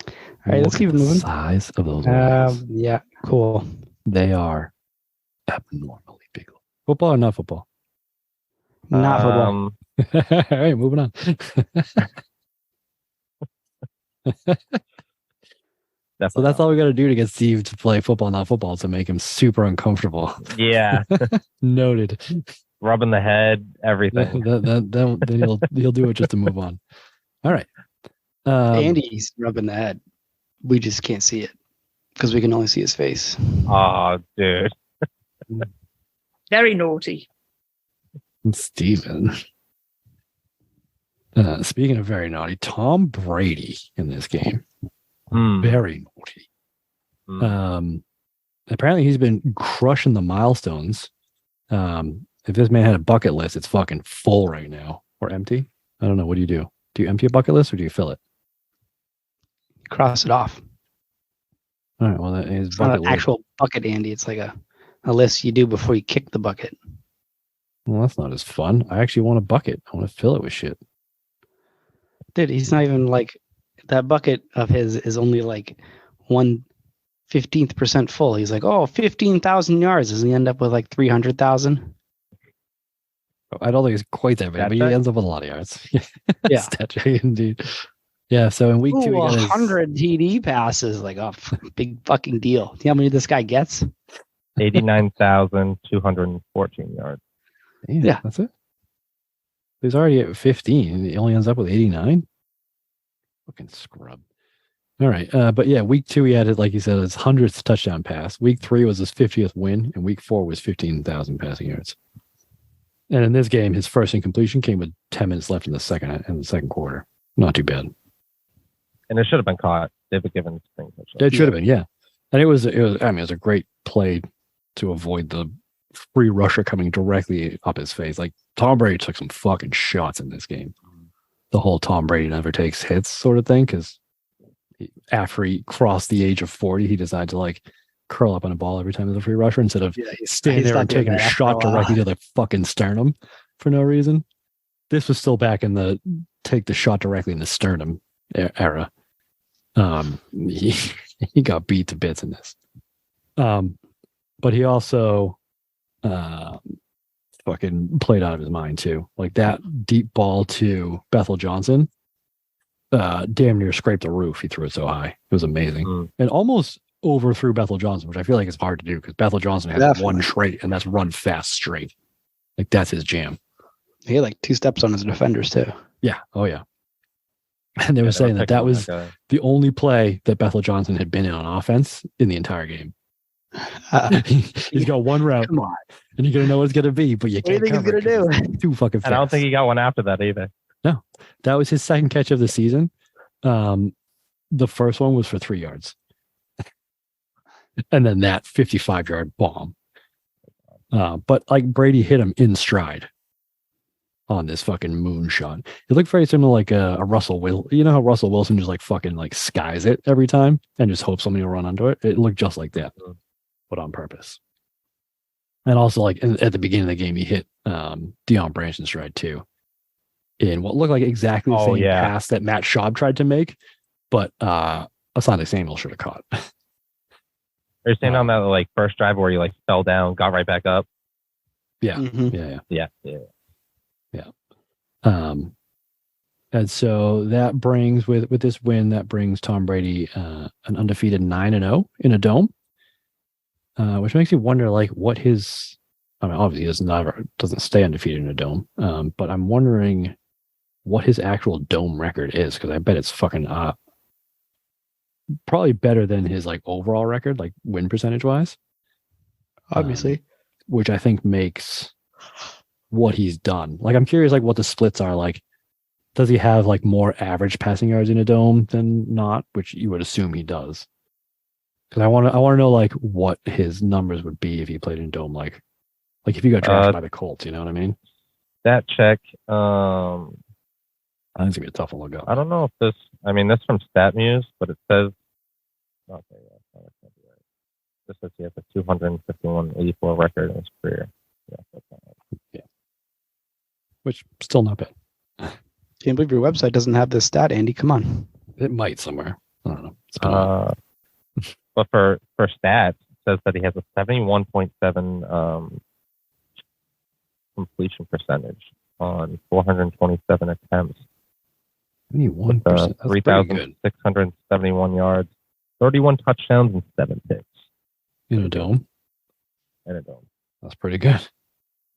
All right, let's keep it moving. The size of those legs. Yeah, cool. They are abnormally big. Football or not football? Not football. All right, moving on. So that's all we got to do to get Steve to play football, not football, to make him super uncomfortable. Yeah. Noted. Rubbing the head, everything. Then he'll do it just to move on. All right. Andy's rubbing the head. We just can't see it because we can only see his face. Oh, dude. Very naughty. Steven. Speaking of very naughty, Tom Brady in this game. Very naughty. Apparently he's been crushing the milestones. If this man had a bucket list, it's fucking full right now. Or empty. I don't know. What do you do? Do you empty a bucket list or do you fill it? Cross it off. All right. Well, that is It's not an actual bucket, Andy. It's like a list you do before you kick the bucket. Well, that's not as fun. I actually want a bucket. I want to fill it with shit. Dude, he's not even like that bucket of his is only like 1/15% full. He's like, 15,000 yards. Does he end up with like 300,000? I don't think it's quite that bad, but he ends up with a lot of yards. Yeah. Statue, indeed. Yeah, so in week 2, he got 100 TD passes. Like, big fucking deal. Do you know how many this guy gets? 89,214 yards. Damn, yeah, that's it. He's already at 15. He only ends up with 89. Fucking scrub. All right, but yeah, week 2 he had, like you said, his 100th touchdown pass. Week 3 was his 50th win, and week 4 was 15,000 passing yards. And in this game, his first incompletion came with 10 minutes left in the second quarter. Not too bad. And it should have been caught. David Givens thing. It should have been, yeah. And it was a great play to avoid the free rusher coming directly up his face. Like Tom Brady took some fucking shots in this game. The whole Tom Brady never takes hits sort of thing, because after he crossed the age of 40, he decided to like curl up on a ball every time there's a free rusher instead of standing there and taking a shot directly to the fucking sternum for no reason. This was still back in the take the shot directly in the sternum era. He got beat to bits in this. But he also fucking played out of his mind too. Like that deep ball to Bethel Johnson, damn near scraped the roof. He threw it so high. It was amazing. And almost overthrew Bethel Johnson, which I feel like is hard to do because Bethel Johnson has one trait, and that's run fast straight. Like that's his jam. He had like 2 steps on his defenders too. Yeah. Oh yeah. And they were saying that was guy. the only play that Bethel Johnson had been in on offense in the entire game. He's got one route. Come on. And you're going to know what it's going to be, but you What do you can't think he's cover going it to 'cause do? it's too fucking fast. And I don't think he got one after that either. No, that was his second catch of the season. The first one was for 3 yards. And then that 55-yard bomb. But like Brady hit him in stride on this fucking moonshot. It looked very similar like a Russell Wilson. You know how Russell Wilson just like fucking like skies it every time and just hopes somebody will run under it? It looked just like that, but on purpose. And also like at the beginning of the game, he hit Deion Branch in stride too. In what looked like exactly the same pass that Matt Schaub tried to make, but Asante Samuel should have caught. Are you saying on that like first drive where he like fell down, got right back up? Yeah. Mhm. Yeah. And so that brings with this win, that brings Tom Brady an undefeated 9-0 in a dome, which makes you wonder like what his. I mean, obviously he doesn't stay undefeated in a dome, but I'm wondering what his actual dome record is because I bet it's fucking probably better than his like overall record, like win percentage wise. Obviously. Which I think makes what he's done. Like I'm curious like what the splits are like. Does he have like more average passing yards in a dome than not, which you would assume he does? Because I want to know like what his numbers would be if he played in a dome, like if he got drafted by the Colts, you know what I mean? That check. I think it's gonna be a tough one to look up. I don't know if this. I mean, this from StatMuse, but it says. Okay, yeah, that's not right. This says he has a 251-84 record in his career. Yeah, that's not right. Yeah, which still not bad. Can't believe your website doesn't have this stat, Andy. Come on. It might somewhere. I don't know. It's been a while. But for stats, it says that he has a 71.7 completion percentage on 427 attempts. 71%. That's pretty good. 3,671 yards, 31 touchdowns, and 7 picks. In a dome? In a dome. That's pretty good.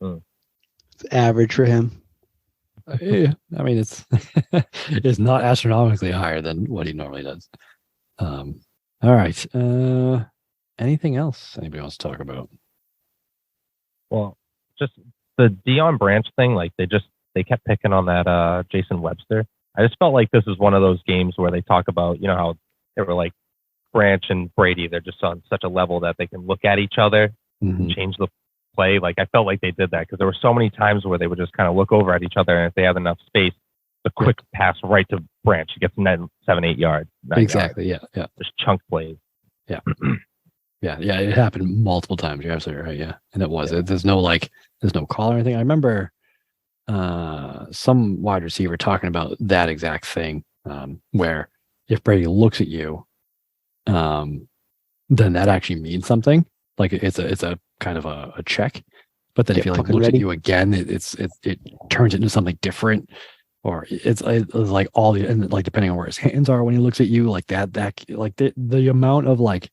It's average for him. Yeah, I mean it's it's not astronomically higher than what he normally does. All right. Anything else anybody wants to talk about? Well, just the Deion Branch thing. Like they kept picking on that Jason Webster. I just felt like this is one of those games where they talk about how they were like Branch and Brady. They're just on such a level that they can look at each other and change the play. Like I felt like they did that because there were so many times where they would just kind of look over at each other, and if they have enough space, the quick pass right to Branch, he gets 7-8 yards. Exactly. Yards. Yeah. Just chunk plays. Yeah. Yeah. It happened multiple times. You're absolutely right. Yeah, and it was. There's no call or anything. I remember some wide receiver talking about that exact thing, where if Brady looks at you, then that actually means something. Like it's a kind of a check, but then if he like looks at you again, it turns into something different, or it's like all the, and like depending on where his hands are when he looks at you, like that like the amount of like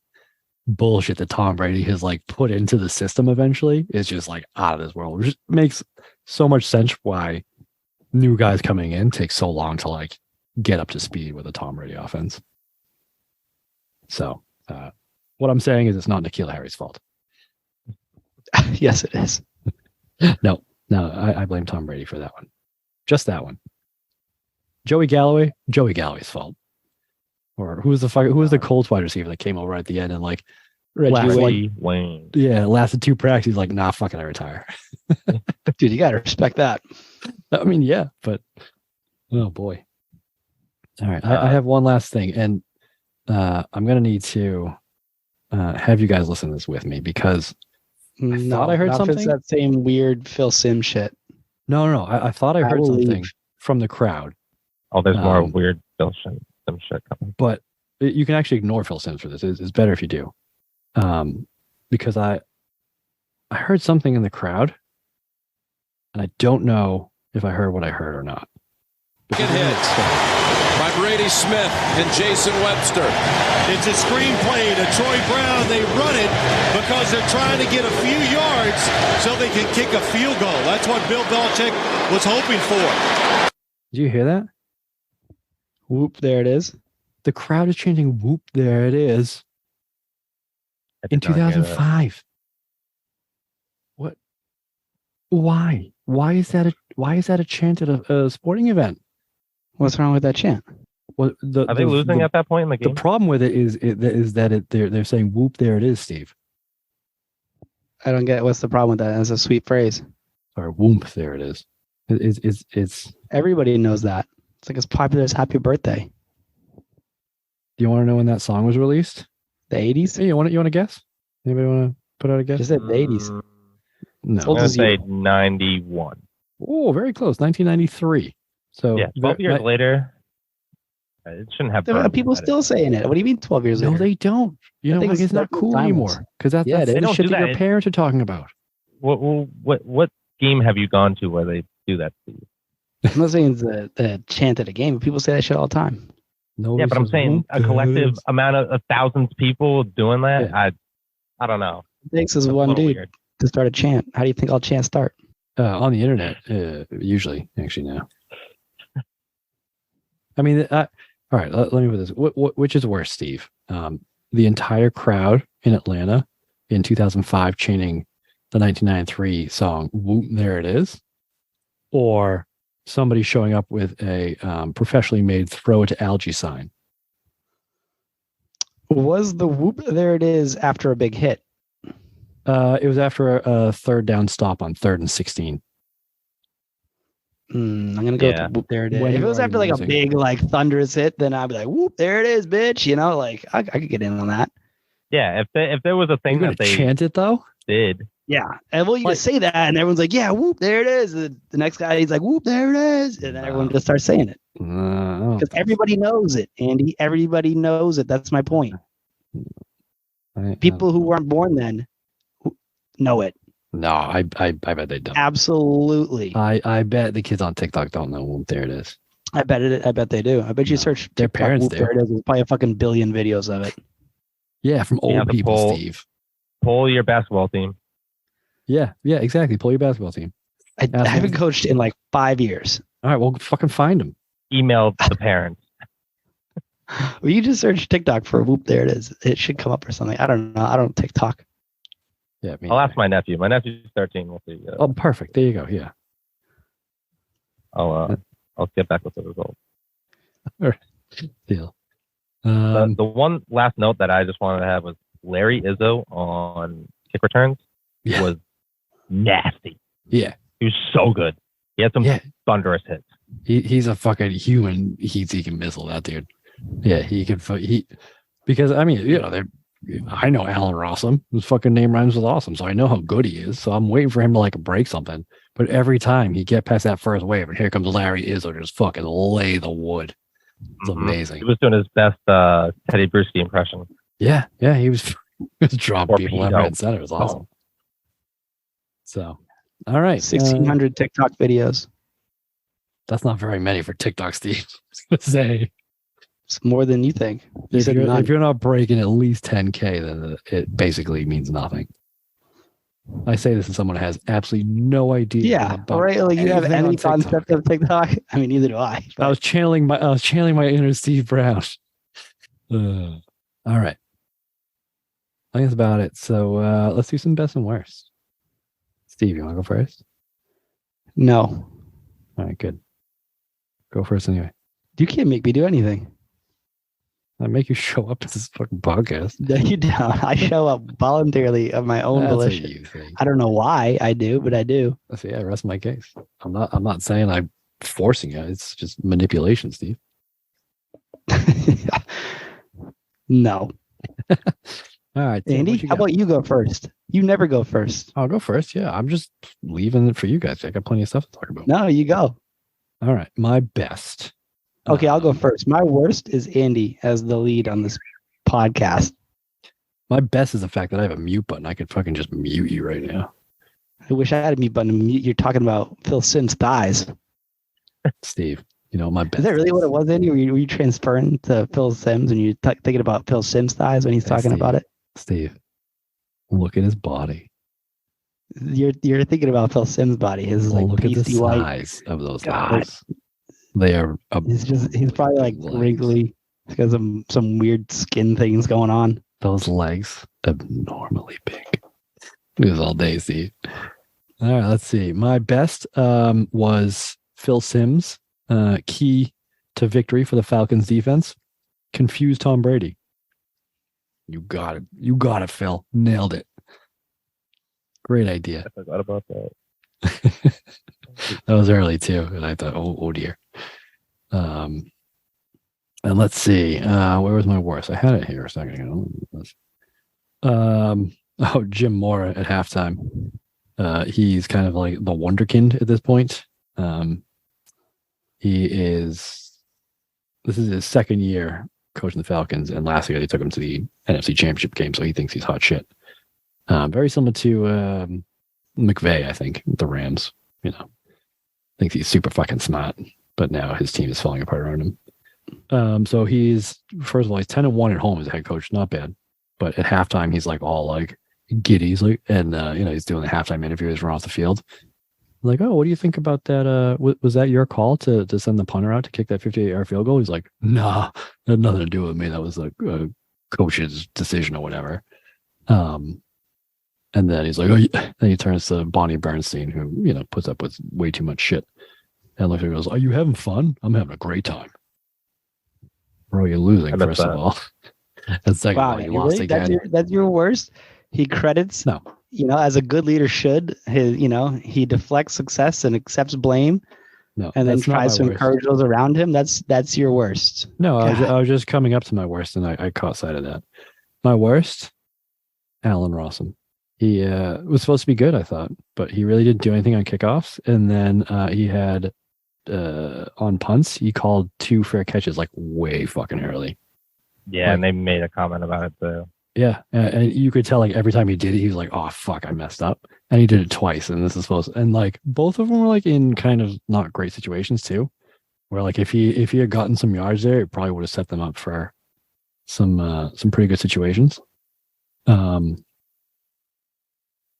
bullshit that Tom Brady has like put into the system eventually is just like out of this world. Which just makes so much sense why new guys coming in take so long to like get up to speed with a Tom Brady offense. So what I'm saying is it's not N'Keal Harry's fault. Yes, it is. No, I blame Tom Brady for that one. Just that one. Joey Galloway's fault. Or who was the Colts wide receiver that came over at the end and like Reggie Wayne. Yeah, lasted 2 practices. Like, nah, fucking I retire. Dude, you gotta respect that. I mean, yeah, but oh boy. All right, I have one last thing, and I'm gonna need to have you guys listen to this with me because I thought I heard something. It's that same weird Phil Sim shit. No. I thought I heard something from the crowd. Oh, there's more weird Phil Sim shit coming. But you can actually ignore Phil Sims for this. It's better if you do, because I heard something in the crowd, and I don't know if I heard what I heard or not. Good hit by Brady Smith and Jason Webster. It's a screen play to Troy Brown. They run it because they're trying to get a few yards so they can kick a field goal. That's what Bill Belichick was hoping for. Did you hear that? Whoop, there it is. The crowd is chanting "Whoop, there it is" I in did not hear that. 2005. What? Why? Why is that a chant at a sporting event? What's wrong with that chant? Well, Are they losing at that point in the The game? problem with it is that they're saying "Whoop, there it is," Steve. I don't get what's the problem with that. That's a sweet phrase. Or "Whoop, there it is." It's. Everybody knows that. It's like as popular as "Happy Birthday." Do you want to know when that song was released? The 80s? Hey, you want to guess? Anybody want to put out a guess? Just said the 80s. No. I'm going to say 91. Oh, very close. 1993. So Yeah, 12 years later. It shouldn't have. There are people still saying it. What do you mean 12 years later? No, they don't. You know, like, it's not cool anymore because that's they the shit that your parents are talking about. What game have you gone to where they do that to you? I'm not saying it's the chant at a game, but people say that shit all the time. Nobody Yeah, but I'm says, saying a collective amount of thousands of people doing that. Yeah. I don't know. It takes us one dude to start a chant. How do you think all chants start? on the internet, usually, actually now. I mean, all right. Let me put this. Which is worse, Steve? The entire crowd in Atlanta in 2005 chanting the 1993 song "Whoop, there it is," or somebody showing up with a professionally made "throw it to algae" sign. Was the whoop there it is after a big hit? It was after a third down stop on 3rd and 16. I'm gonna go with the whoop there it is. When If it was you are after like losing. a big like thunderous hit, then I'd be like, whoop, there it is, bitch. You know, like I could get in on that. Yeah, if there was a thing You're that gonna they chant it though. did, Yeah. And well, you just say that and everyone's like, yeah, whoop, there it is. And the next guy, he's like, whoop, there it is. And then everyone just starts saying it. Because everybody knows it, Andy. Everybody knows it. That's my point. People who weren't born then know it. No, I bet they don't. Absolutely. I bet the kids on TikTok don't know. Whoop, there it is. I bet they do. I bet you search their TikTok, parents whoop, do. there it is. There's probably a fucking billion videos of it. Yeah, from You have old to people, Steve. pull your basketball team. Yeah, exactly. Pull your basketball team. I haven't coached in like 5 years. All right, well, fucking find them. Email the parents. Well, you just search TikTok for whoop, there it is. It should come up or something. I don't know. I don't TikTok. Yeah, I'll ask my nephew. My nephew's 13. We'll see. Oh, perfect. There you go. Yeah. I'll get back with the results. Deal. The one last note that I just wanted to have was Larry Izzo on kick returns was nasty. Yeah. He was so good. He had some thunderous hits. He's a fucking human heat-seeking missile, that dude. Yeah, he can. Because I mean, you know, I know Alan Rossum. His fucking name rhymes with awesome, so I know how good he is. So I'm waiting for him to like break something. But every time he get past that first wave, and here comes Larry Izzo, just fucking lay the wood. It's amazing. He was doing his best Teddy Bruschi impression. Yeah, he was dropping people left, right, and center. It was awesome. So, all right, 1,600 TikTok videos. That's not very many for TikTok, Steve. I was gonna say. It's more than you think. If you're not breaking at least 10K, then it basically means nothing. I say this as someone who has absolutely no idea. Yeah, right. Like you have any concept of TikTok? I mean, neither do I. But. I was channeling my inner Steve Brown. All right, I think that's about it. So let's do some best and worst. Steve, you want to go first? No. All right, good. Go first anyway. You can't make me do anything. I make you show up to this fucking podcast. No, you don't. I show up voluntarily of my own volition. I don't know why I do, but I do. So yeah, rest my case. I'm not saying I'm forcing you. It's just manipulation, Steve. No. All right, Tim, Andy, how about you go first? You never go first. I'll go first. Yeah, I'm just leaving it for you guys. I got plenty of stuff to talk about. No, you go. All right, my best. Okay, I'll go first. My worst is Andy as the lead on this podcast. My best is the fact that I have a mute button. I could fucking just mute you right now. I wish I had a mute button to mute. You're talking about Phil Simms' thighs. Steve, you know, my best. Is that really what it was, Andy? Were you transferring to Phil Simms and you're thinking about Phil Simms' thighs when he's talking about it? Steve, look at his body. You're thinking about Phil Simms' body. His like look at the pasty white size of those God. thighs. They are. He's probably like wrinkly. He's got some weird skin things going on. Those legs abnormally big. It was all day, Steve. All right, let's see. My best was Phil Simms, key to victory for the Falcons defense. Confused Tom Brady. You got it. You got it, Phil. Nailed it. Great idea. I forgot about that. That was early too, and I thought, oh dear. And let's see, where was my worst? I had it here a second ago. Jim Mora at halftime. He's kind of like the wonderkind at this point. This is his second year coaching the Falcons, and last year they took him to the NFC Championship game, so he thinks he's hot shit. Very similar to McVay, I think, the Rams. Thinks he's super fucking smart, but now his team is falling apart around him. So he's, first of all, he's 10-1 at home as a head coach, not bad. But at halftime, he's like all like giddy, he's like, and he's doing the halftime interviews from off the field. Like, oh, what do you think about that? Was that your call to send the punter out to kick that 58-yard field goal? He's like, nah, that had nothing to do with me. That was like a coach's decision or whatever. And then he's like, oh, yeah. Then he turns to Bonnie Bernstein, who, puts up with way too much shit. And looks at her and goes, are you having fun? I'm having a great time. Bro, you're losing, first of all. And second of all, you lost again. That's your worst? He credits, no. As a good leader should, he deflects success and accepts blame. No, and then tries to encourage those around him. That's your worst. No, I was just coming up to my worst, and I caught sight of that. My worst, Alan Rossum. He was supposed to be good, I thought, but he really didn't do anything on kickoffs. And then he had on punts, he called 2 fair catches like way fucking early. Yeah, and they made a comment about it too. Yeah, and you could tell like every time he did it, he was like, "Oh fuck, I messed up," and he did it twice. And this is supposed, and like both of them were like in kind of not great situations too, where like if he had gotten some yards there, it probably would have set them up for some pretty good situations.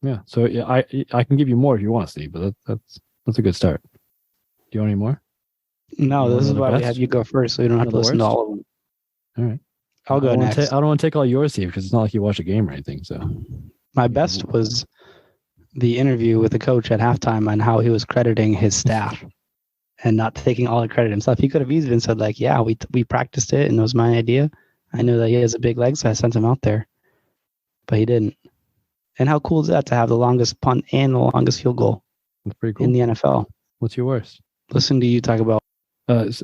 Yeah, so yeah, I can give you more if you want, Steve, but that's a good start. Do you want any more? No, this is why we have you go first, so you don't have to listen to all of them. All right, I'll go next. I don't want to take all yours, Steve, because it's not like you watch a game or anything. So, my best was the interview with the coach at halftime on how he was crediting his staff and not taking all the credit himself. He could have easily said like, "Yeah, we practiced it, and it was my idea. I knew that he has a big leg, so I sent him out there," but he didn't. And how cool is that to have the longest punt and the longest field goal? That's pretty cool. In the NFL. What's your worst? Listen to you talk about.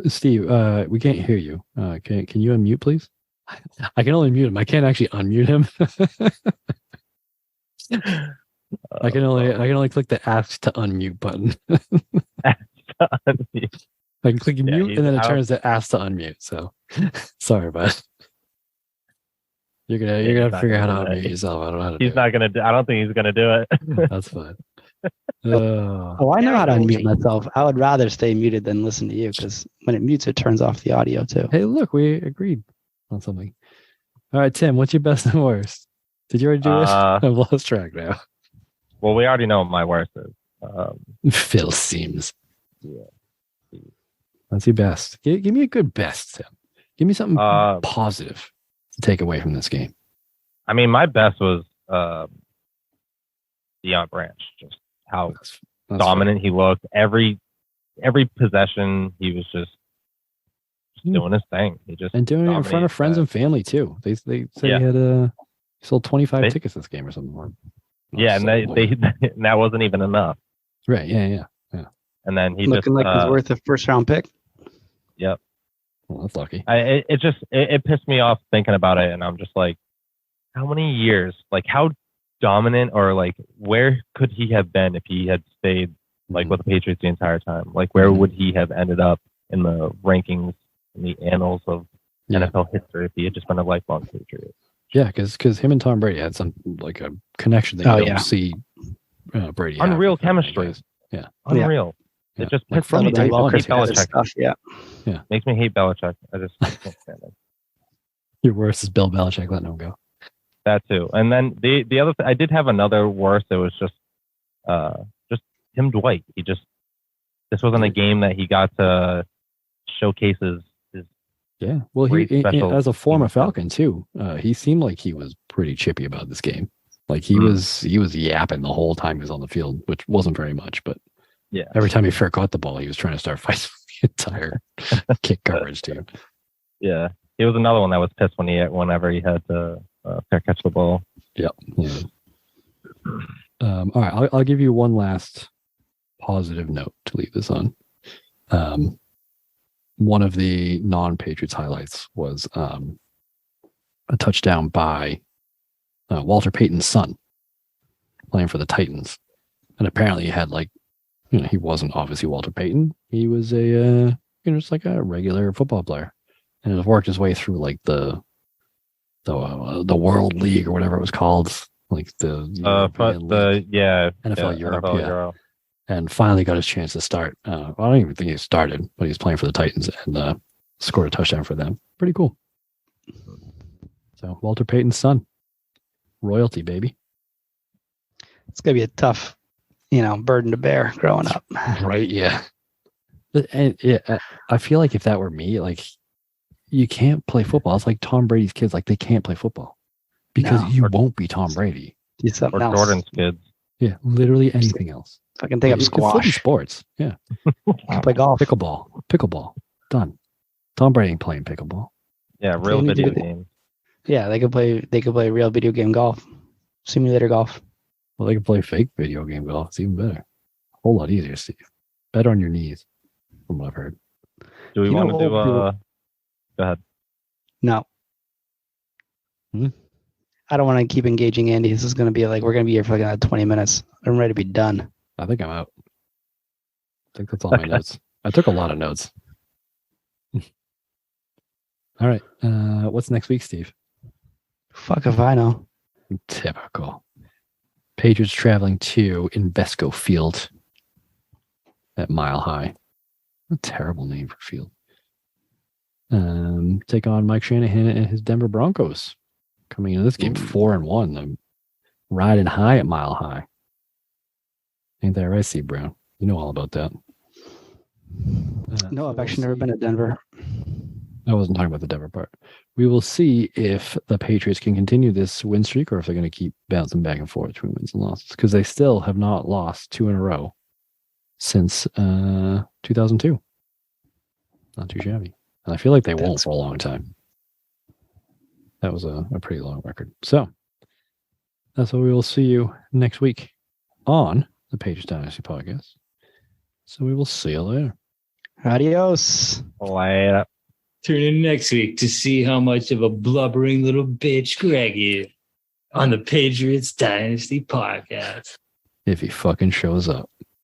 Steve, we can't hear you. Can you unmute, please? I can only mute him. I can't actually unmute him. I can only click the ask to unmute button. I can click mute and then it turns to ask to unmute. So sorry, bud. You're gonna have to figure out how to unmute yourself. I don't know how to do it. He's not gonna do. I don't think he's gonna do it. That's fine. I know how to unmute myself. I would rather stay muted than listen to you, because when it mutes, it turns off the audio too. Hey, look, we agreed on something. All right, Tim, what's your best and worst? Did you already do it? I've lost track now. Well, we already know what my worst is. Phil Simms. Yeah. That's your best. Give me a good best, Tim. Give me something positive to take away from this game. I mean, my best was Deion Branch. Just how that's dominant he looked. Every possession, he was just doing his thing. He just doing it in front of friends and family too. They said he had sold 25 tickets this game or something. Yeah, and they and that wasn't even enough. Right. Yeah. And then he looking like he's worth a first round pick. Yep. Well, that's lucky. It pissed me off thinking about it, and I'm just like, how many years? Like, how dominant, or like, where could he have been if he had stayed like with the Patriots the entire time? Like, where would he have ended up in the rankings, in the annals of NFL history if he had just been a lifelong Patriot? Yeah, because him and Tom Brady had some like a connection that you don't see Brady. Unreal chemistry. Yeah, unreal. Yeah. It just like pissed me off. Belichick. Stuff, yeah. Makes me hate Belichick. I just can't stand it. Your worst is Bill Belichick letting him go. That too. And then the other thing, I did have another worst. It was just Tim Dwight. This wasn't a game that he got to showcases his. Yeah. Well, Great special as a former team. Falcon too, he seemed like he was pretty chippy about this game. Like he was yapping the whole time he was on the field, which wasn't very much, but Yeah. every time he fair caught the ball, he was trying to start fighting the entire kick coverage team. Yeah, he was another one that was pissed whenever he had to fair catch the ball. Yep. Yeah. All right, I'll give you one last positive note to leave this on. One of the non-Patriots highlights was a touchdown by Walter Payton's son playing for the Titans. And apparently he had he wasn't obviously Walter Payton. He was just like a regular football player. And it worked his way through like the World League or whatever it was called. Like the NFL Europe. NFL yeah. Euro. And finally got his chance to start. I don't even think he started, but he was playing for the Titans and scored a touchdown for them. Pretty cool. So Walter Payton's son. Royalty, baby. It's gonna be a tough, burden to bear growing up. Right? Yeah. And I feel like if that were me, like you can't play football. It's like Tom Brady's kids, like they can't play football because you won't be Tom Brady. Do something Or else. Jordan's kids. Yeah, literally anything else. I can take up You can flip in squash. sports. Yeah, Play golf. pickleball, done. Tom Brady ain't playing pickleball. Yeah, real They video do- games. Yeah, they could play real video game golf, simulator golf. Well, they can play fake video game golf. It's even better. A whole lot easier, Steve. Better on your knees, from what I've heard. Do we You want know to do? what Go ahead. No. Hmm? I don't want to keep engaging Andy. This is going to be we're going to be here for like another 20 minutes. I'm ready to be done. I think I'm out. I think that's all my notes. I took a lot of notes. All right. What's next week, Steve? Fuck if I know. Typical. Patriots traveling to Invesco Field at Mile High. A terrible name for field. Take on Mike Shanahan and his Denver Broncos. Coming into this game 4-1. I'm riding high at Mile High. Ain't that right, Steve Brown? You know all about that. No, I've actually never been to Denver. I wasn't talking about the Denver part. We will see if the Patriots can continue this win streak or if they're going to keep bouncing back and forth between wins and losses because they still have not lost 2 in a row since 2002. Not too shabby. And I feel like they won't for a long time. That was a pretty long record. So that's what we will see you next week on the Patriots Dynasty Podcast. So we will see you later. Adios. Later. Tune in next week to see how much of a blubbering little bitch Greg is on the Patriots Dynasty Podcast. If he fucking shows up.